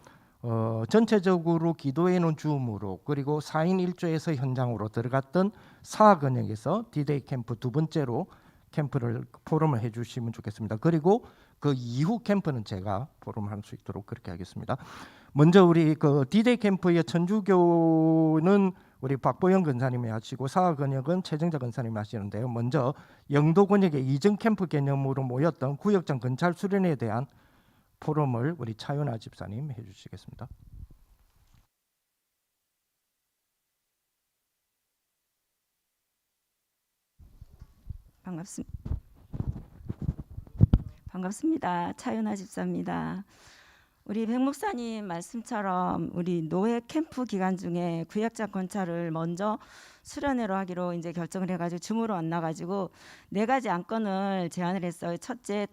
전체적으로 기도회는 줌으로, 그리고 4인 1조에서 현장으로 들어갔던 사학원역에서 D-Day 캠프 두 번째로 포럼을 해주시면 좋겠습니다. 그리고 그 이후 캠프는 제가 포럼할 수 있도록 그렇게 하겠습니다. 먼저 우리 그 D-Day 캠프의 천주교는 우리 박보영 권사님이 하시고 사학원역은 최정자 권사님이 하시는데요. 먼저 영도권역의 이전 캠프 개념으로 모였던 구역장 건찰 수련에 대한 포럼을 우리 차윤아 집사님 해주시겠습니다. 반갑습니다. 차윤아 집사입니다. 우리 백 목사님 말씀처럼 우리 노예 캠프 기간 중에 구역장 건찰을 먼저 수련회로 하기로 이제 결정을 해가지고 줌으로 만나가지고 4가지 안건을 제안을 했어요. 첫째,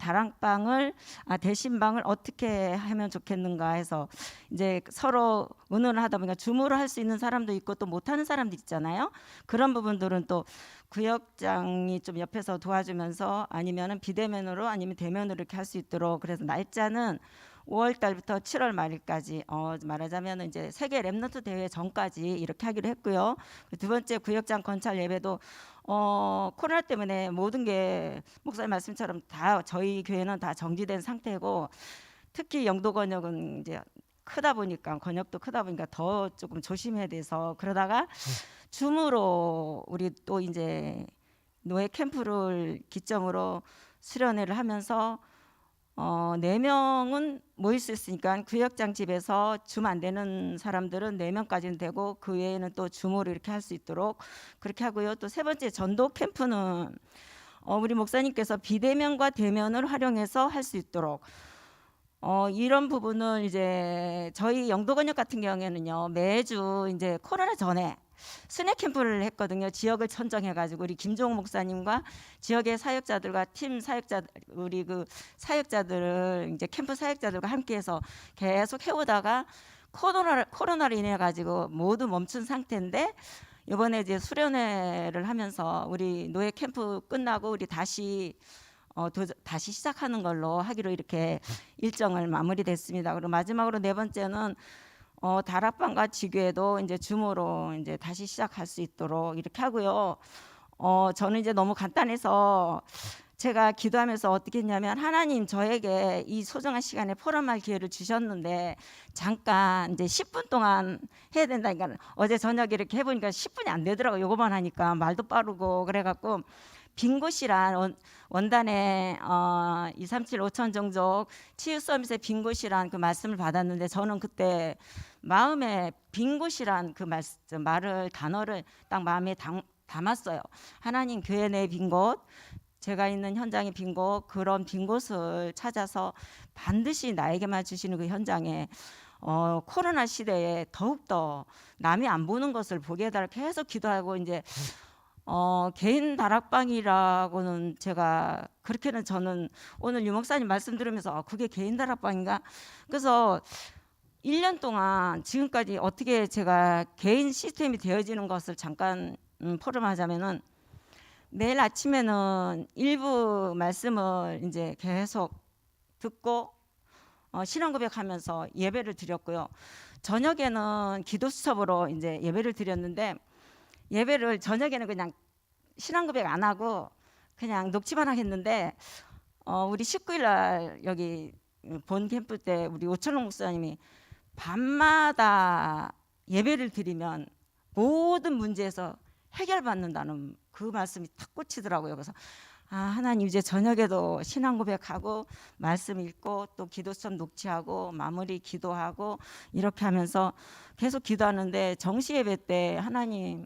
대신방을 어떻게 하면 좋겠는가 해서 이제 서로 의논을 하다 보니까 줌으로 할 수 있는 사람도 있고 또 못하는 사람도 있잖아요. 그런 부분들은 또 구역장이 좀 옆에서 도와주면서 아니면은 비대면으로 아니면 대면으로 이렇게 할 수 있도록, 그래서 날짜는 5월 달부터 7월 말일까지 말하자면 이제 세계 랩넌트 대회 전까지 이렇게 하기로 했고요. 두 번째, 구역장 건찰 예배도 코로나 때문에 모든 게 목사님 말씀처럼 다 저희 교회는 다 정지된 상태고, 특히 영도권역은 이제 권역도 크다 보니까 더 조금 조심해야 돼서, 그러다가 줌으로 우리 또 이제 노예 캠프를 기점으로 수련회를 하면서 4명은 모일 수 있으니까 구역장 집에서 줌 안 되는 사람들은 4명까지는 되고 그 외에는 또 줌으로 이렇게 할 수 있도록 그렇게 하고요. 또 세 번째, 전도 캠프는 우리 목사님께서 비대면과 대면을 활용해서 할 수 있도록 이런 부분을 이제 저희 영도권역 같은 경우에는요, 매주 이제 코로나 전에 스낵 캠프를 했거든요. 지역을 선정해가지고 우리 김종욱 목사님과 지역의 사역자들과 팀 사역자, 우리 그 사역자들을 이제 캠프 사역자들과 함께해서 계속 해오다가 코로나로 인해 가지고 모두 멈춘 상태인데, 이번에 이제 수련회를 하면서 우리 노예 캠프 끝나고 우리 다시 시작하는 걸로 하기로 이렇게 일정을 마무리됐습니다. 그리고 마지막으로 4번째는 다락방과 지교회도 이제 줌으로 이제 다시 시작할 수 있도록 이렇게 하고요. 저는 이제 너무 간단해서 제가 기도하면서 어떻게 했냐면, 하나님 저에게 이 소중한 시간에 포럼할 기회를 주셨는데 잠깐 이제 10분 동안 해야 된다니까, 어제 저녁에 이렇게 해보니까 10분이 안 되더라고요. 요거만 하니까 말도 빠르고. 그래갖고 빈 곳이란 원단에 237 5천 종족 치유 서밋의 빈 곳이란 그 말씀을 받았는데, 저는 그때 마음에 빈 곳이란 그 단어를 딱 마음에 담았어요. 하나님, 교회 내 빈 곳, 제가 있는 현장의 빈 곳, 그런 빈 곳을 찾아서 반드시 나에게만 주시는 그 현장에 코로나 시대에 더욱더 남이 안 보는 것을 보게 해달라 계속 기도하고, 이제 개인 다락방이라고는 제가 그렇게는 저는 오늘 유 목사님 말씀 들으면서 그게 개인 다락방인가? 그래서 1년 동안 지금까지 어떻게 제가 개인 시스템이 되어지는 것을 잠깐 포럼하자면은 매일 아침에는 일부 말씀을 이제 계속 듣고 신앙 고백하면서 예배를 드렸고요. 저녁에는 기도 수첩으로 이제 예배를 드렸는데 예배를 저녁에는 그냥 신앙 고백 안 하고 그냥 녹취만 하겠는데 우리 19일 날 여기 본 캠프 때 우리 오철록 목사님이 밤마다 예배를 드리면 모든 문제에서 해결받는다는 그 말씀이 탁 꽂히더라고요. 그래서 하나님 이제 저녁에도 신앙 고백하고 말씀 읽고 또 기도수첩 녹취하고 마무리 기도하고 이렇게 하면서 계속 기도하는데 정시 예배 때 하나님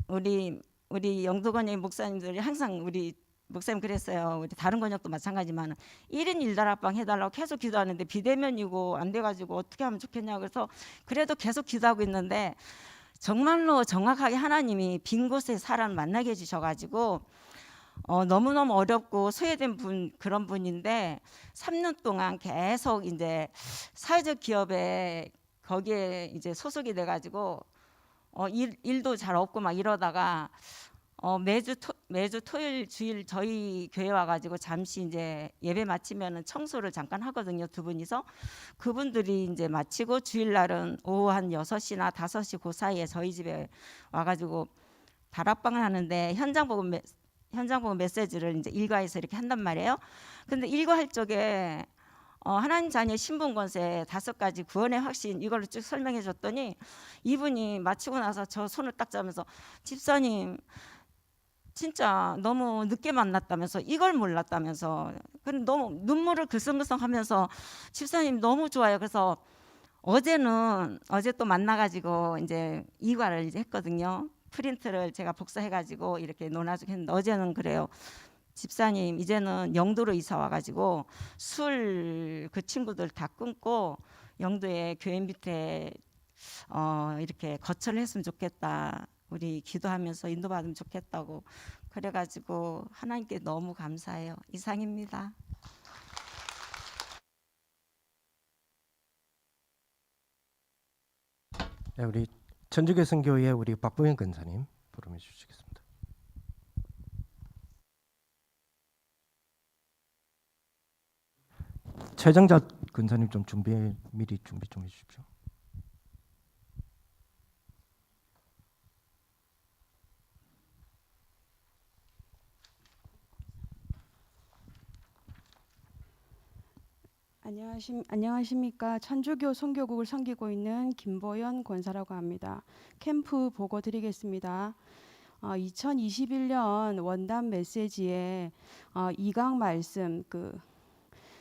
우리 영도건역 목사님들이 항상 우리 목사님 그랬어요. 우리 다른 건역도 마찬가지지만 1인 1다락방 해달라고 계속 기도하는데 비대면이고 안 돼가지고 어떻게 하면 좋겠냐고 그래서 그래도 계속 기도하고 있는데 정말로 정확하게 하나님이 빈 곳에 사람 만나게 해주셔가지고 너무너무 어렵고 소외된 분 그런 분인데 3년 동안 계속 이제 사회적 기업에 거기에 이제 소속이 돼가지고 일도 잘 없고 막 이러다가 매주 토요일 주일 저희 교회 와가지고 잠시 이제 예배 마치면은 청소를 잠깐 하거든요. 두 분이서 그분들이 이제 마치고 주일날은 오후 한 6시나 5시 그 사이에 저희 집에 와가지고 다락방을 하는데 현장 보고 메시지를 이제 일과해서 이렇게 한단 말이에요. 근데 일과할 적에 하나님 자녀 신분 권세 5가지 구원의 확신 이걸로 쭉 설명해 줬더니 이분이 마치고 나서 저 손을 딱 잡으면서 집사님 진짜 너무 늦게 만났다면서 이걸 몰랐다면서 너무 눈물을 글썽글썽하면서 집사님 너무 좋아요. 그래서 어제 또 만나가지고 이제 이과를 이제 했거든요. 프린트를 제가 복사해가지고 이렇게 논아주고 했는데 어제는 그래요. 집사님 이제는 영도로 이사 와가지고 술 그 친구들 다 끊고 영도에 교회 밑에 이렇게 거처를 했으면 좋겠다. 우리 기도하면서 인도받으면 좋겠다고 그래가지고 하나님께 너무 감사해요. 이상입니다. 네, 우리 전주교성교회 우리 박보현 근사님 부름해 주시겠습니다. 최정자 근사님 좀 미리 준비 좀 해주십시오. 안녕하십니까. 천주교 선교국을 섬기고 있는 김보연 권사라고 합니다. 캠프 보고 드리겠습니다. 2021년 원단 메시지에 2강 말씀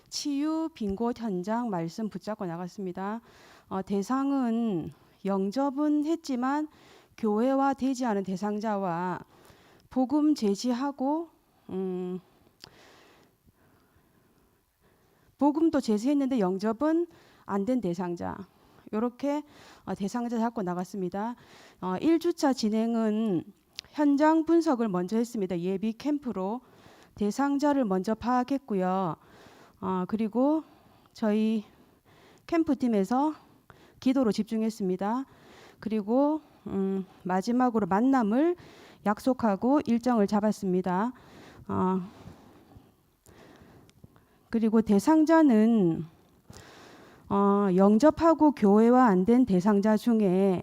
치유 빈곳 현장 말씀 붙잡고 나갔습니다. 대상은 영접은 했지만 교회화 되지 않은 대상자와 복음 제시하고 복음도 제시했는데 영접은 안 된 대상자 이렇게 대상자 잡고 나갔습니다. 1주차 진행은 현장 분석을 먼저 했습니다. 예비 캠프로 대상자를 먼저 파악했고요. 그리고 저희 캠프팀에서 기도로 집중했습니다. 그리고 마지막으로 만남을 약속하고 일정을 잡았습니다. 그리고 대상자는 영접하고 교회화 안 된 대상자 중에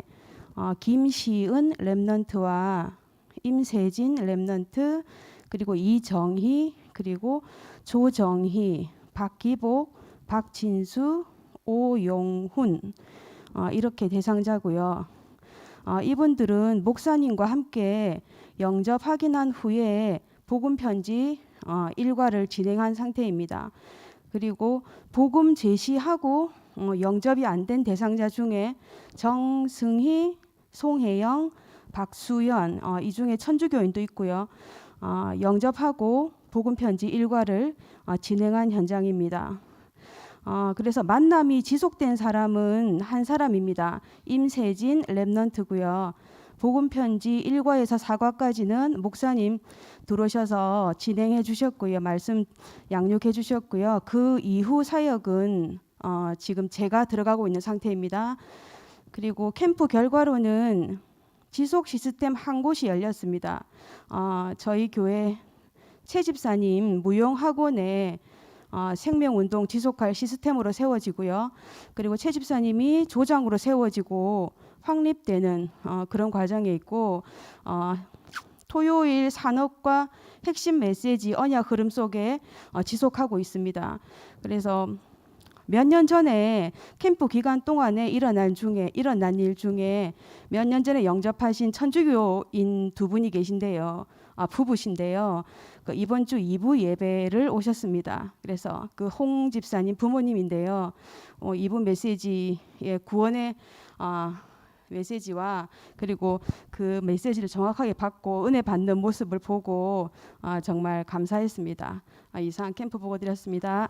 김시은 랩넌트와 임세진 랩넌트 그리고 이정희 그리고 조정희 박기복 박진수 오용훈 이렇게 대상자고요. 이분들은 목사님과 함께 영접 확인한 후에 복음 편지 일과를 진행한 상태입니다. 그리고 복음 제시하고 영접이 안 된 대상자 중에 정승희, 송혜영, 박수연 이 중에 천주교인도 있고요. 영접하고 복음 편지 일과를 진행한 현장입니다. 그래서 만남이 지속된 사람은 한 사람입니다. 임세진 랩넌트고요. 복음 편지 1과에서 4과까지는 목사님 들어오셔서 진행해 주셨고요. 말씀 양육해 주셨고요. 그 이후 사역은 지금 제가 들어가고 있는 상태입니다. 그리고 캠프 결과로는 지속 시스템 한 곳이 열렸습니다. 저희 교회 최 집사님 무용학원에 생명운동 지속할 시스템으로 세워지고요. 그리고 최 집사님이 조장으로 세워지고 확립되는 그런 과정에 있고 토요일 산업과 핵심 메시지 언약 흐름 속에 지속하고 있습니다. 그래서 몇 년 전에 캠프 기간 동안에 일어난 일 중에 몇 년 전에 영접하신 천주교인 두 분이 계신데요. 부부신데요. 그 이번 주 2부 예배를 오셨습니다. 그래서 그 홍 집사님 부모님인데요. 2부 메시지의 구원의 메시지와 그리고 그 메시지를 정확하게 받고 은혜 받는 모습을 보고 정말 감사했습니다. 이상 캠프 보고 드렸습니다.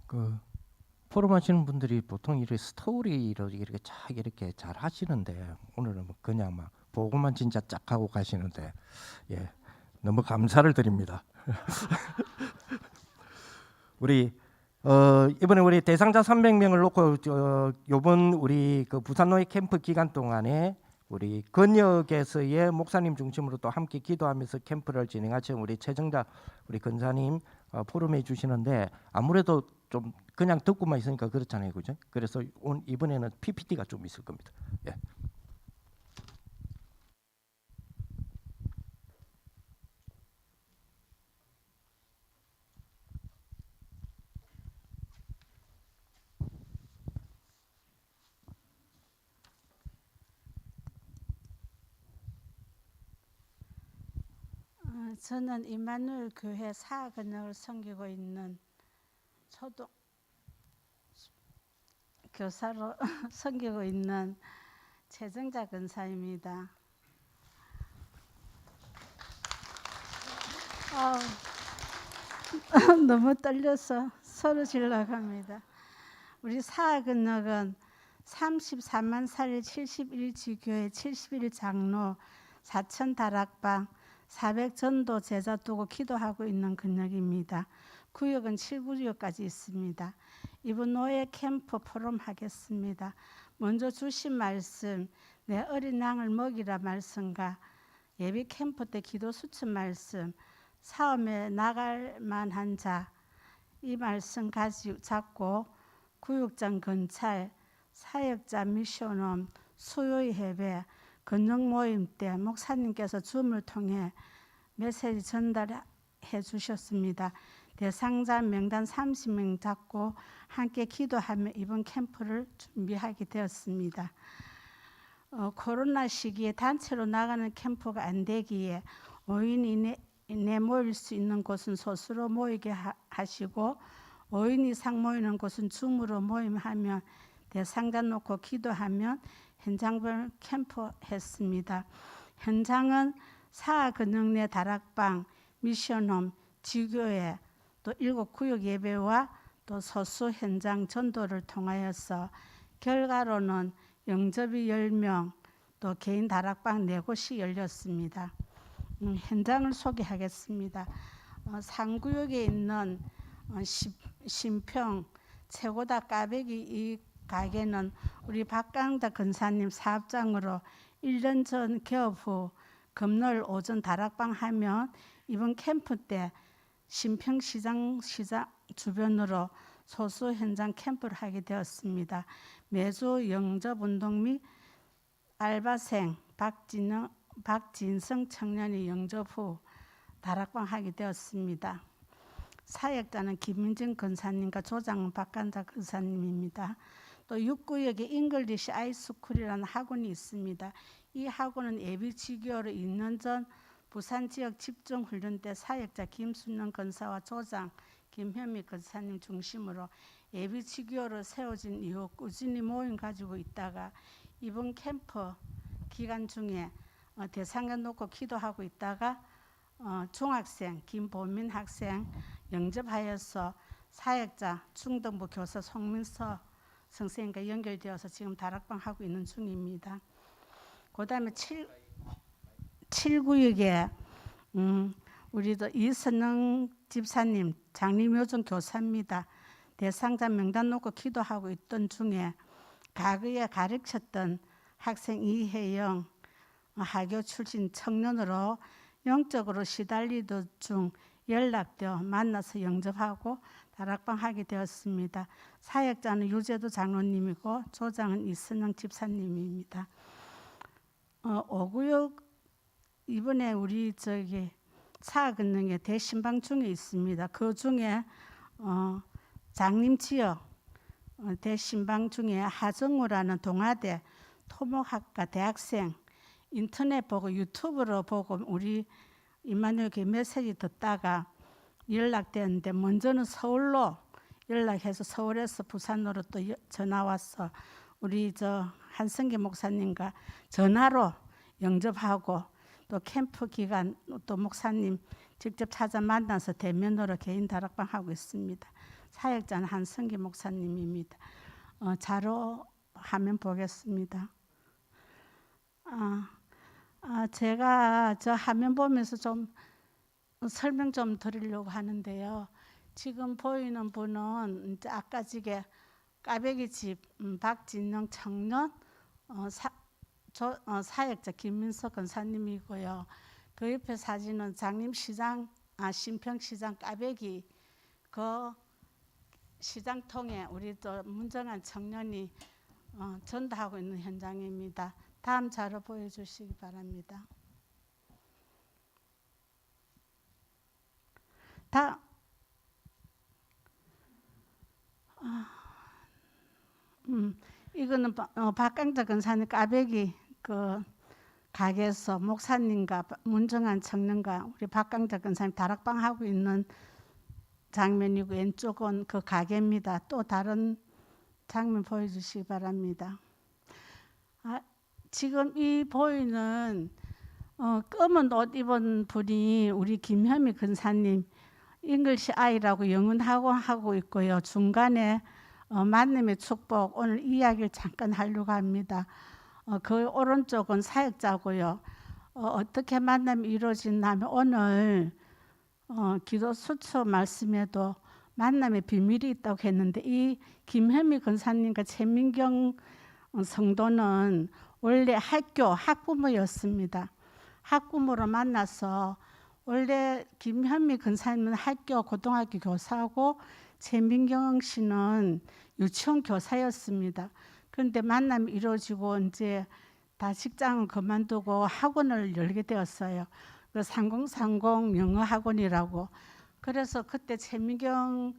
그 포럼 하시는 분들이 보통 이렇게 스토리를 이렇게 잘 하시는데 오늘은 뭐 그냥 막 보고만 진짜 쫙 하고 가시는데 너무 감사를 드립니다. 우리 이번에 우리 대상자 300명을 놓고 요번 우리 그 부산노예 캠프 기간 동안에 우리 건역에서의 목사님 중심으로 또 함께 기도하면서 캠프를 진행하신 우리 최정자 우리 권사님 포럼해 주시는데 아무래도 좀 그냥 듣고만 있으니까 그렇잖아요, 그죠? 그래서 이번에는 PPT가 좀 있을 겁니다. 예. 저는 임마누엘 교회 사근역을 섬기고 있는 초등 교사로 섬기고 있는 최정자 권사입니다. 너무 떨려서 소리 질러갑니다. 우리 사근역은 34만 살일 71지교회 71장로 4천 다락방 400 전도 제자 두고 기도하고 있는 근역입니다. 구역은 7구역까지 있습니다. 이번 노예 캠프 포럼 하겠습니다. 먼저 주신 말씀, 내 어린 양을 먹이라 말씀과 예비 캠프 때 기도 수천 말씀, 사업에 나갈 만한 자, 이 말씀 잡고 구역장 건찰, 사역자 미션홈, 수요일 예배, 건영 모임 때 목사님께서 줌을 통해 메시지 전달해 주셨습니다. 대상자 명단 30명 잡고 함께 기도하며 이번 캠프를 준비하게 되었습니다. 코로나 시기에 단체로 나가는 캠프가 안 되기에 5인 이내 모일 수 있는 곳은 소수로 모이게 하시고 5인 이상 모이는 곳은 줌으로 모임하면 대상자 놓고 기도하면 현장별 캠프 했습니다. 현장은 사근역 내 다락방, 미션홈, 지교회, 또 7구역 예배와 또 소수 현장 전도를 통하여서 결과로는 영접이 10명, 또 개인 다락방 4곳이 열렸습니다. 현장을 소개하겠습니다. 상구역에 있는 신평 최고다 까베기 이 가게는 우리 박강자 권사님 사업장으로 1년 전 개업 후 금요일 오전 다락방 하면 이번 캠프 때 신평시장 주변으로 소수 현장 캠프를 하게 되었습니다. 매주 영접운동 및 알바생 박진성 청년이 영접 후 다락방 하게 되었습니다. 사역자는 김민정 권사님과 조장은 박간자 권사님입니다. 또 6구역에 잉글리시 아이스쿨이라는 학원이 있습니다. 이 학원은 예비지교로 2년 전 부산 지역 집중훈련 때 사역자 김순영 권사와 조장 김현미 권사님 중심으로 예비지교로 세워진 이후 꾸준히 모임 가지고 있다가 이번 캠프 기간 중에 대상에 놓고 기도하고 있다가 중학생 김보민 학생 영접하여서 사역자 중등부 교사 송민서 선생님과 연결되어서 지금 다락방 하고 있는 중입니다. 그다음에 7구역에 우리도 이선영 집사님 장림요정 교사입니다. 대상자 명단 놓고 기도하고 있던 중에 과거에 가르쳤던 학생 이혜영 하교 출신 청년으로 영적으로 시달리던 중 연락되어 만나서 영접하고 다락방 하게 되었습니다. 사역자는 유재도 장로님이고 조장은 이선영 집사님입니다. 5구역 이번에 우리 사학은행에 대신방 중에 있습니다. 그 중에 장림 지역 대신방 중에 하정우라는 동아대 토목학과 대학생 인터넷 보고 유튜브로 보고 우리 임마누엘 교회 메시지 듣다가 연락되었는데 먼저는 서울로 연락해서 서울에서 부산으로 또 전화 와서 우리 한성기 목사님과 전화로 영접하고 또 캠프 기간 또 목사님 직접 찾아 만나서 대면으로 개인 다락방 하고 있습니다. 사역자는 한성기 목사님입니다. 자료 화면 보겠습니다. 제가 저 화면 보면서 좀 설명 좀 드리려고 하는데요. 지금 보이는 분은 이제 아까 지게 까베기 집 박진영 청년 사역자 김민석 권사님이고요. 그 옆에 사진은 장림시장 신평시장 까베기 그 시장통에 우리 또 문정한 청년이 전도하고 있는 현장입니다. 다음 자료 보여주시기 바랍니다. 이거는 박강자 권사님 까베기 그 가게에서 목사님과 문정한 청년과 우리 박강자 권사님 다락방 하고 있는 장면이고 왼쪽은 그 가게입니다. 또 다른 장면 보여주시기 바랍니다. 지금 이 보이는 검은 옷 입은 분이 우리 김현미 권사님 잉글리시 아이라고 영문학원 하고 있고요. 중간에 만남의 축복 오늘 이야기를 잠깐 하려고 합니다. 그 오른쪽은 사역자고요. 어떻게 만남이 이루어지냐면 오늘 기도 수초 말씀에도 만남의 비밀이 있다고 했는데 이 김현미 권사님과 최민경 성도는 원래 학부모였습니다. 학부모로 만나서 원래 김현미 권사님은 학교 고등학교 교사고 최민경 씨는 유치원 교사였습니다. 그런데 만남이 이루어지고 이제 다 직장을 그만두고 학원을 열게 되었어요. 그 3030 영어 학원이라고. 그래서 그때 최민경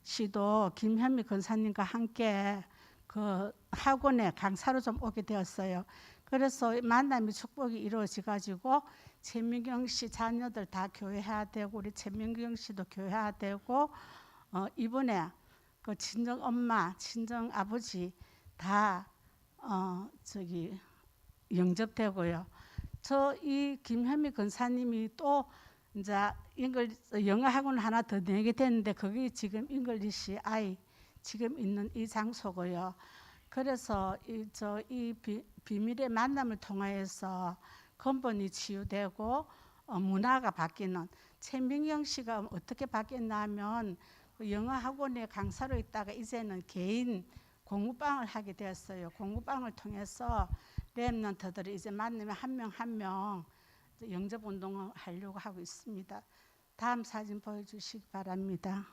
씨도 김현미 권사님과 함께 그 학원에 강사로 좀 오게 되었어요. 그래서 만남의 축복이 이루어져 가지고 최민경 씨 자녀들 다 교회해야 되고 우리 최민경 씨도 교회해야 되고 이번에 그 친정 엄마, 친정 아버지 다 영접되고요. 이 김현미 권사님이 또 이제 영어 학원을 하나 더 내게 됐는데 그게 지금 잉글리시 아이 지금 있는 이 장소고요. 그래서 이 비밀의 만남을 통하여서 근본이 치유되고 문화가 바뀌는 최민경 씨가 어떻게 바뀌었냐면 영어 학원에 강사로 있다가 이제는 개인 공부방을 하게 되었어요. 공부방을 통해서 렘넌트들이 이제 만나면 한 명 한 명 영접 운동을 하려고 하고 있습니다. 다음 사진 보여주시기 바랍니다.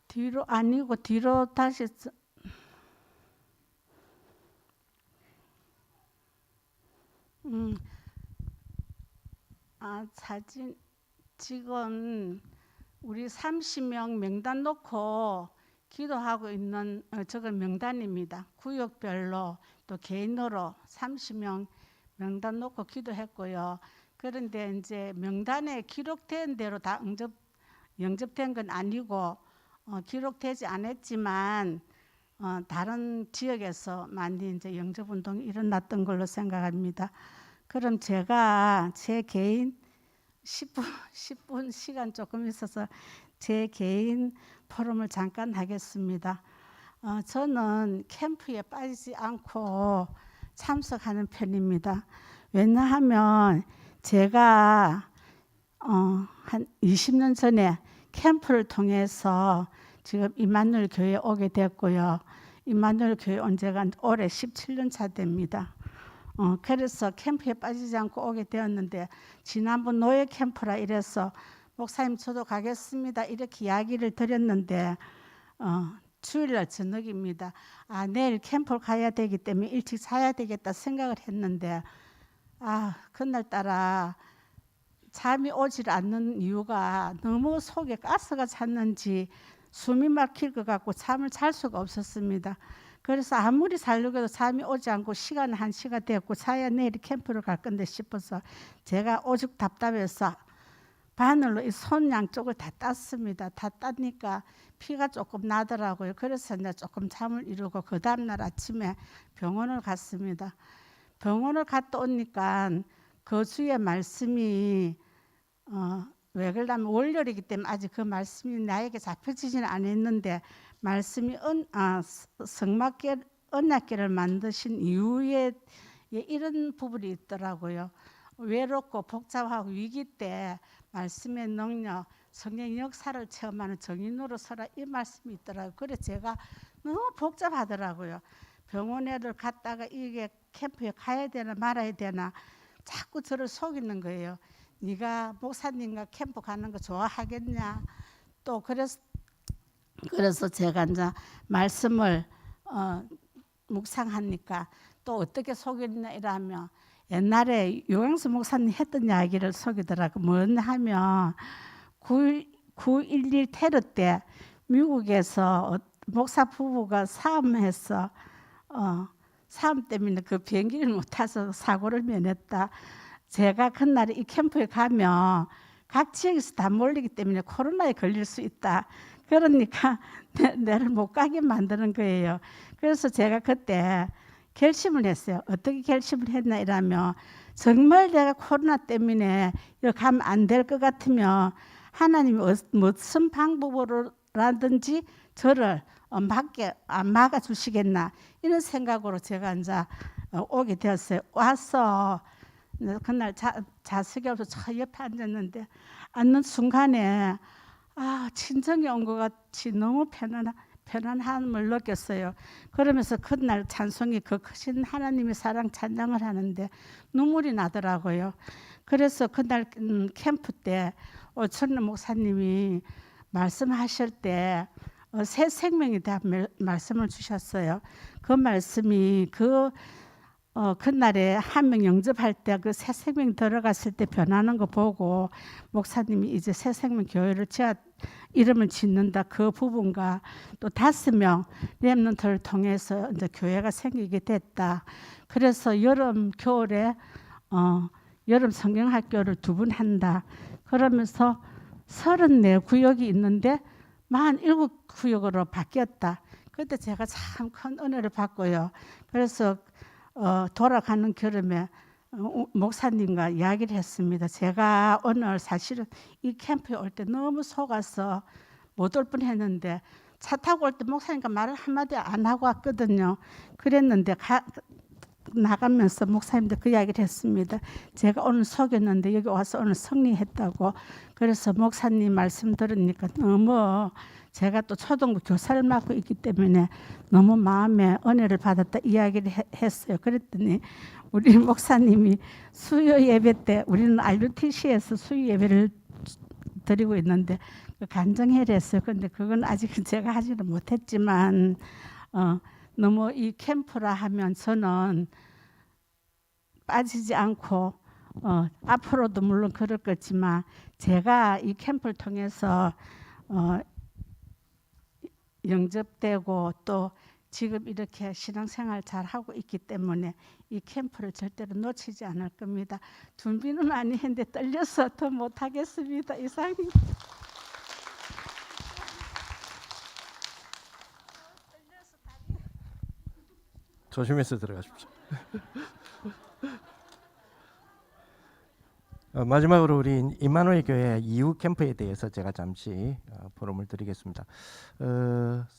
뒤로 아니고 뒤로 다시 사진 지금 우리 30명 명단 놓고 기도하고 있는 저건 명단입니다. 구역별로 또 개인으로 30명 명단 놓고 기도했고요. 그런데 이제 명단에 기록된 대로 다 영접된 건 아니고 기록되지 않았지만 다른 지역에서 많이 이제 영접 운동이 일어났던 걸로 생각합니다. 그럼 제가 제 개인 10분 시간 조금 있어서 제 개인 포럼을 잠깐 하겠습니다. 저는 캠프에 빠지지 않고 참석하는 편입니다. 왜냐하면 제가 한 20년 전에 캠프를 통해서 지금 임마누엘 교회에 오게 됐고요. 임마누엘 교회 온 지가 올해 17년 차 됩니다. 그래서 캠프에 빠지지 않고 오게 되었는데 지난번 노예 캠프라 이래서 목사님 저도 가겠습니다 이렇게 이야기를 드렸는데 주일날 저녁입니다. 내일 캠프를 가야 되기 때문에 일찍 자야 되겠다 생각을 했는데 그날따라 잠이 오질 않는 이유가 너무 속에 가스가 찼는지 숨이 막힐 것 같고 잠을 잘 수가 없었습니다. 그래서 아무리 자려고 해도 잠이 오지 않고 시간은 1시가 되었고 자야 내일 캠프를 갈 건데 싶어서 제가 오죽 답답해서 바늘로 이 손 양쪽을 다 땄습니다. 다 따니까 피가 조금 나더라고요. 그래서 이제 조금 잠을 이루고 그 다음날 아침에 병원을 갔습니다. 병원을 갔다 오니까 그 주의 말씀이 왜 그러냐면 월요일이기 때문에 아직 그 말씀이 나에게 잡혀지지는 않았는데 말씀이 성막계 언약궤를 만드신 이후에 이런 부분이 있더라고요. 외롭고 복잡하고 위기 때 말씀의 능력, 성령 역사를 체험하는 정인으로 서라 이 말씀이 있더라고요. 그래서 제가 너무 복잡하더라고요. 병원에를 갔다가 이게 캠프에 가야 되나 말아야 되나 자꾸 저를 속이는 거예요. 네가 목사님과 캠프 가는 거 좋아하겠냐? 또 그래서 제가 이제 말씀을 묵상하니까 또 어떻게 속였냐 이러면 옛날에 요양수 목사님 했던 이야기를 속이더라고. 뭐냐 하면 9.11 테러 때 미국에서 목사 부부가 싸움해서 싸움 때문에 그 비행기를 못 타서 사고를 면했다. 제가 그날에 이 캠프에 가면 각 지역에서 다 몰리기 때문에 코로나에 걸릴 수 있다. 그러니까 내를 못 가게 만드는 거예요. 그래서 제가 그때 결심을 했어요. 어떻게 결심을 했나 이러면 정말 내가 코로나 때문에 여기 가면 안 될 것 같으면 하나님이 무슨 방법으로라든지 저를 안 막아주시겠나 이런 생각으로 제가 이제 오게 되었어요. 와서 그날 좌석이 없어서 저 옆에 앉았는데 앉는 순간에 친정이 온 것 같이 너무 편안함을 느꼈어요. 그러면서 그날 찬송이 그 크신 하나님의 사랑 찬양을 하는데 눈물이 나더라고요. 그래서 그날 캠프 때 오천래 목사님이 말씀하실 때 새 생명에 대한 말씀을 주셨어요. 그 말씀이 그날에 한 명 영접할 때 그 새 생명 들어갔을 때 변하는 거 보고 목사님이 이제 새 생명 교회를 이름을 짓는다 그 부분과 또 5명 렘넌트를 통해서 이제 교회가 생기게 됐다. 그래서 여름 겨울에 여름 성경학교를 2번 한다. 그러면서 34구역이 있는데 47구역으로 바뀌었다. 그때 제가 참 큰 은혜를 받고요. 그래서 돌아가는 길에 목사님과 이야기를 했습니다. 제가 오늘 사실은 이 캠프에 올 때 너무 속아서 못 올 뻔했는데 차 타고 올 때 목사님과 말을 한마디 안 하고 왔거든요. 그랬는데 나가면서 목사님도 그 이야기를 했습니다. 제가 오늘 속였는데 여기 와서 오늘 승리했다고. 그래서 목사님 말씀 들으니까 너무 제가 또 초등부 교사를 맡고 있기 때문에 너무 마음에 은혜를 받았다 이야기를 했어요. 그랬더니 우리 목사님이 수요 예배 때 우리는 RUTC에서 수요 예배를 드리고 있는데 간증회를 했어요. 그런데 그건 아직은 제가 하지는 못했지만 너무 이 캠프라 하면 저는 빠지지 않고 앞으로도 물론 그럴 거지만 제가 이 캠프를 통해서 영접되고 또 지금 이렇게 신앙생활 잘 하고 있기 때문에 이 캠프를 절대로 놓치지 않을 겁니다. 준비는 많이 했는데 떨려서 더 못하겠습니다. 이상입니다. 떨려서 조심해서 들어가십시오. 마지막으로 우리 임마누엘 교회 이후 캠프에 대해서 제가 잠시 포럼을 드리겠습니다.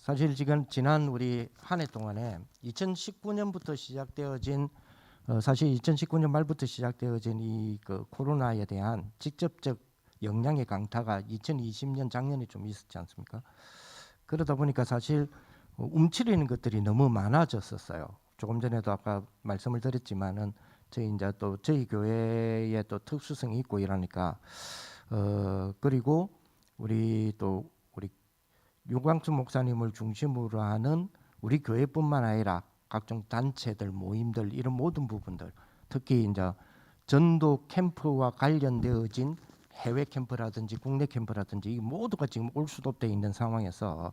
사실 지금 지난 우리 한 해 동안에 2019년부터 시작되어진 사실 2019년 말부터 시작되어진 이 그 코로나에 대한 직접적 영향의 강타가 2020년 작년에 좀 있었지 않습니까? 그러다 보니까 사실 움츠리는 것들이 너무 많아졌었어요. 조금 전에도 아까 말씀을 드렸지만은 저희 교회에 또 특수성이 있고 이러니까 그리고 우리 유광수 목사님을 중심으로 하는 우리 교회뿐만 아니라 각종 단체들 모임들 이런 모든 부분들 특히 이제 전도 캠프와 관련되어진 해외 캠프라든지 국내 캠프라든지 이 모두가 지금 올수도돼 있는 상황에서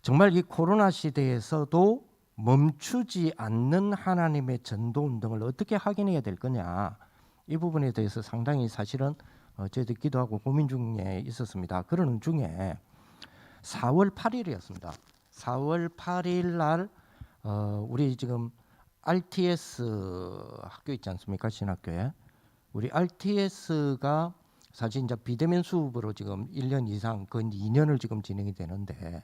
정말 이 코로나 시대에서도 멈추지 않는 하나님의 전도 운동을 어떻게 확인해야 될 거냐 이 부분에 대해서 상당히 사실은 저희들 기도하고 고민 중에 있었습니다. 그러는 중에 4월 8일이었습니다. 4월 8일 날 우리 지금 RTS 학교 있지 않습니까? 신학교에 우리 RTS가 사실 이제 비대면 수업으로 지금 1년 이상 근 2년을 지금 진행이 되는데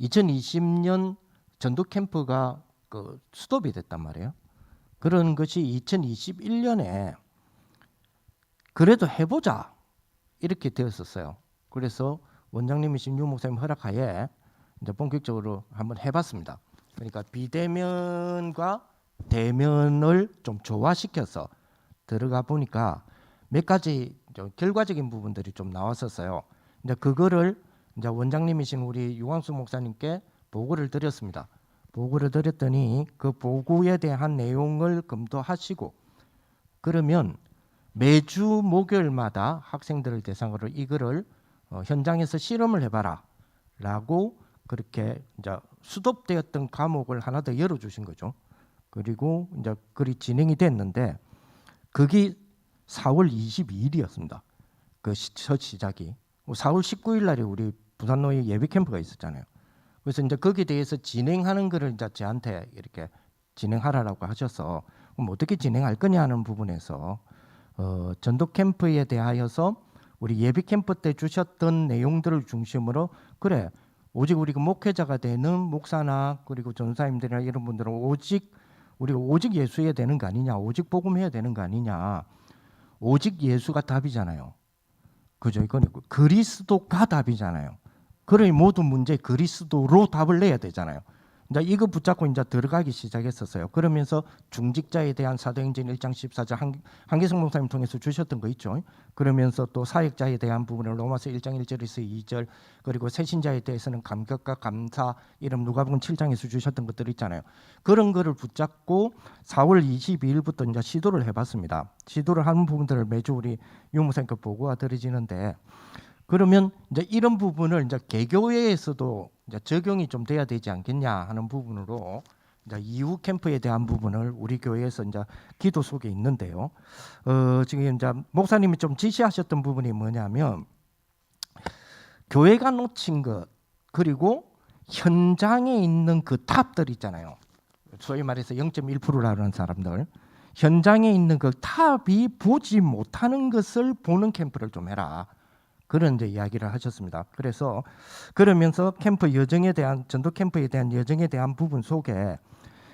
2020년 전도 캠프가 그 스톱이 됐단 말이에요. 그런 것이 2021년에 그래도 해보자 이렇게 되었었어요. 그래서 원장님이신 유 목사님 허락하에 이제 본격적으로 한번 해봤습니다. 그러니까 비대면과 대면을 좀 조화시켜서 들어가 보니까 몇 가지 좀 결과적인 부분들이 좀 나왔었어요. 이제 그거를 이제 원장님이신 우리 유광수 목사님께 보고를 드렸습니다. 보고를 드렸더니 그 보고에 대한 내용을 검토하시고 그러면 매주 목요일마다 학생들을 대상으로 이거를 현장에서 실험을 해봐라 라고 그렇게 이제 수독되었던 과목을 하나 더 열어주신 거죠. 그리고 이제 그리 진행이 됐는데 그게 4월 22일이었습니다. 그 첫 시작이 4월 19일 날에 우리 부산노예 예비 캠프가 있었잖아요. 그래서 이제 거기에 대해서 진행하는 거를 이제 저한테 이렇게 진행하라고 하셔서 그럼 어떻게 진행할 거냐 하는 부분에서 전도 캠프에 대하여서 우리 예비 캠프 때 주셨던 내용들을 중심으로 그래 오직 우리 그 목회자가 되는 목사나 그리고 전사님들이나 이런 분들은 우리가 오직 예수해야 되는 거 아니냐, 오직 복음해야 되는 거 아니냐, 오직 예수가 답이잖아요. 그죠? 이건 그리스도가 답이잖아요. 그러니 모든 문제 그리스도로 답을 내야 되잖아요. 이제 이거 붙잡고 이제 들어가기 시작했었어요. 그러면서 중직자에 대한 사도행전 1장 14절 한계성 목사님 통해서 주셨던 거 있죠. 그러면서 또 사역자에 대한 부분을 로마서 1장 1절에서 2절 그리고 새신자에 대해서는 감격과 감사 이런 누가복음 7장에서 주셨던 것들 있잖아요. 그런 거를 붙잡고 4월 22일부터 이제 시도를 해봤습니다. 시도를 하는 부분들을 매주 우리 유 목사님께 보고가 드려지는데 그러면 이제 이런 부분을 이제 개교회에서도 이제 적용이 좀 돼야 되지 않겠냐 하는 부분으로 이제 이후 캠프에 대한 부분을 우리 교회에서 이제 기도 속에 있는데요. 지금 이제 목사님이 좀 지시하셨던 부분이 뭐냐면 교회가 놓친 것 그리고 현장에 있는 그 탑들 있잖아요. 소위 말해서 0.1%라는 사람들 현장에 있는 그 탑이 보지 못하는 것을 보는 캠프를 좀 해라. 그런 이제 이야기를 하셨습니다. 그래서 그러면서 캠프 여정에 대한 전도 캠프에 대한 여정에 대한 부분 속에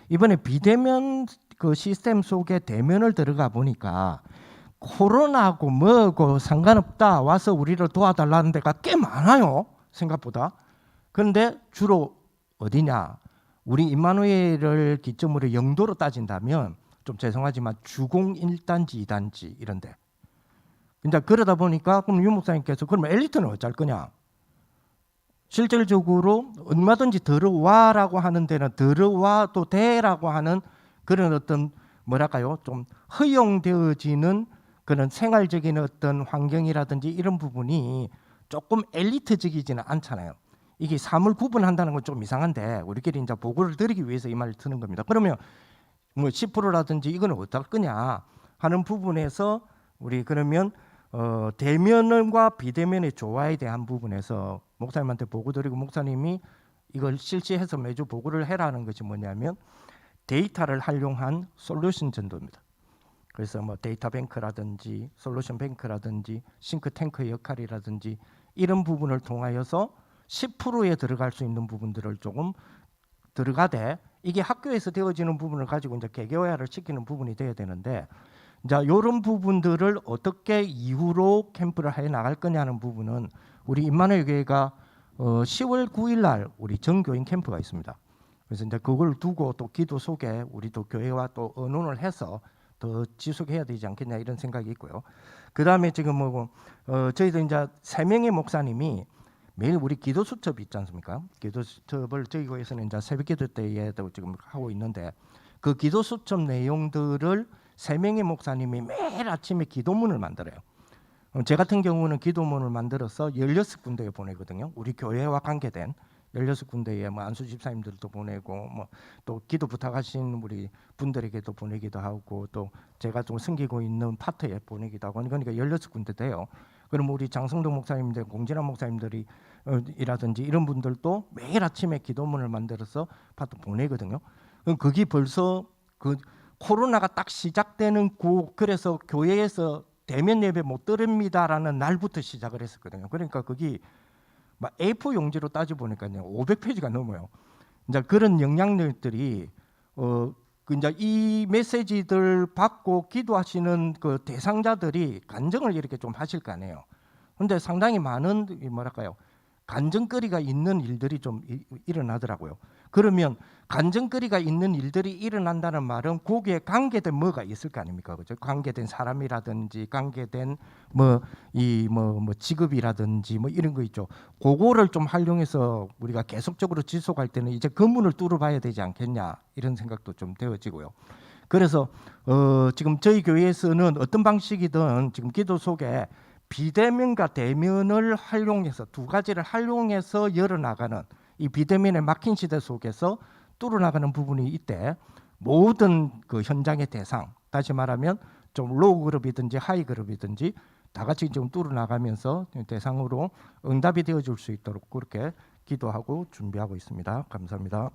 이번에 비대면 그 시스템 속에 대면을 들어가 보니까 코로나고 뭐고 상관없다 와서 우리를 도와달라는 데가 꽤 많아요. 생각보다. 그런데 주로 어디냐? 우리 임마누엘을 기점으로 영도로 따진다면 좀 죄송하지만 주공 1단지 2단지 이런 데 이제 그러다 보니까 그럼 유 목사님께서 그러면 엘리트는 어쩔 거냐? 실질적으로 얼마든지 들어와라고 하는 데는 들어와도 돼라고 하는 그런 어떤 뭐랄까요? 좀 허용되어지는 그런 생활적인 어떤 환경이라든지 이런 부분이 조금 엘리트적이지는 않잖아요. 이게 사물 구분한다는 건 좀 이상한데 우리끼리 이제 보고를 드리기 위해서 이 말을 드는 겁니다. 그러면 뭐 10%라든지 이건 어떨 거냐 하는 부분에서 우리 그러면 대면과 비대면의 조화에 대한 부분에서 목사님한테 보고 드리고 목사님이 이걸 실시해서 매주 보고를 해라는 것이 뭐냐면 데이터를 활용한 솔루션 전도입니다. 그래서 뭐 데이터 뱅크라든지 솔루션 뱅크라든지 싱크탱크의 역할이라든지 이런 부분을 통하여서 10%에 들어갈 수 있는 부분들을 조금 들어가되 이게 학교에서 되어지는 부분을 가지고 이제 개개화를 시키는 부분이 돼야 되는데 자 이런 부분들을 어떻게 이후로 캠프를 해 나갈 거냐는 부분은 우리 임마누엘 교회가 10월 9일 날 우리 정교인 캠프가 있습니다. 그래서 이제 그걸 두고 또 기도 속에 우리 또 교회와 또 의논을 해서 더 지속해야 되지 않겠냐 이런 생각이 있고요. 그 다음에 지금 뭐 저희도 이제 3명의 목사님이 매일 우리 기도 수첩 있지 않습니까? 기도 수첩을 저희 교회에서는 이제 새벽기도 때에도 지금 하고 있는데 그 기도 수첩 내용들을 3명의 목사님이 매일 아침에 기도문을 만들어요. 제 같은 경우는 기도문을 만들어서 16군데에 보내거든요. 우리 교회와 관계된 16군데에 뭐 안수 집사님들도 보내고 뭐 또 기도 부탁하신 우리 분들에게도 보내기도 하고 또 제가 좀 섬기고 있는 파트에 보내기도 하고 그러니까 16군데 돼요. 그럼 우리 장성동 목사님들, 공진환 목사님들이 이라든지 이런 분들도 매일 아침에 기도문을 만들어서 파트 보내거든요. 그럼 그게 벌써 그 코로나가 딱 시작되는 그래서 교회에서 대면 예배 못 드립니다라는 날부터 시작을 했었거든요. 그러니까 그게 막 A4 용지로 따져 보니까요 500페이지가 넘어요. 이제 그런 영향력들이 이제 이 메시지들 받고 기도하시는 그 대상자들이 간증을 이렇게 좀 하실 거 아니에요. 근데 상당히 많은 뭐랄까요 간증거리가 있는 일들이 좀 일어나더라고요. 그러면 간증거리가 있는 일들이 일어난다는 말은 거기에 관계된 뭐가 있을 거 아닙니까, 그죠? 관계된 사람이라든지 관계된 뭐 직업이라든지 뭐 이런 거 있죠. 그거를 좀 활용해서 우리가 계속적으로 지속할 때는 이제 그 문을 뚫어봐야 되지 않겠냐 이런 생각도 좀 되어지고요. 그래서 지금 저희 교회에서는 어떤 방식이든 지금 기도 속에 비대면과 대면을 활용해서 두 가지를 활용해서 열어나가는 이 비대면의 막힌 시대 속에서 뚫어나가는 부분이 있대. 모든 그 현장의 대상, 다시 말하면 좀 로우 그룹이든지 하이 그룹이든지 다 같이 지금 뚫어나가면서 대상으로 응답이 되어줄 수 있도록 그렇게 기도하고 준비하고 있습니다. 감사합니다.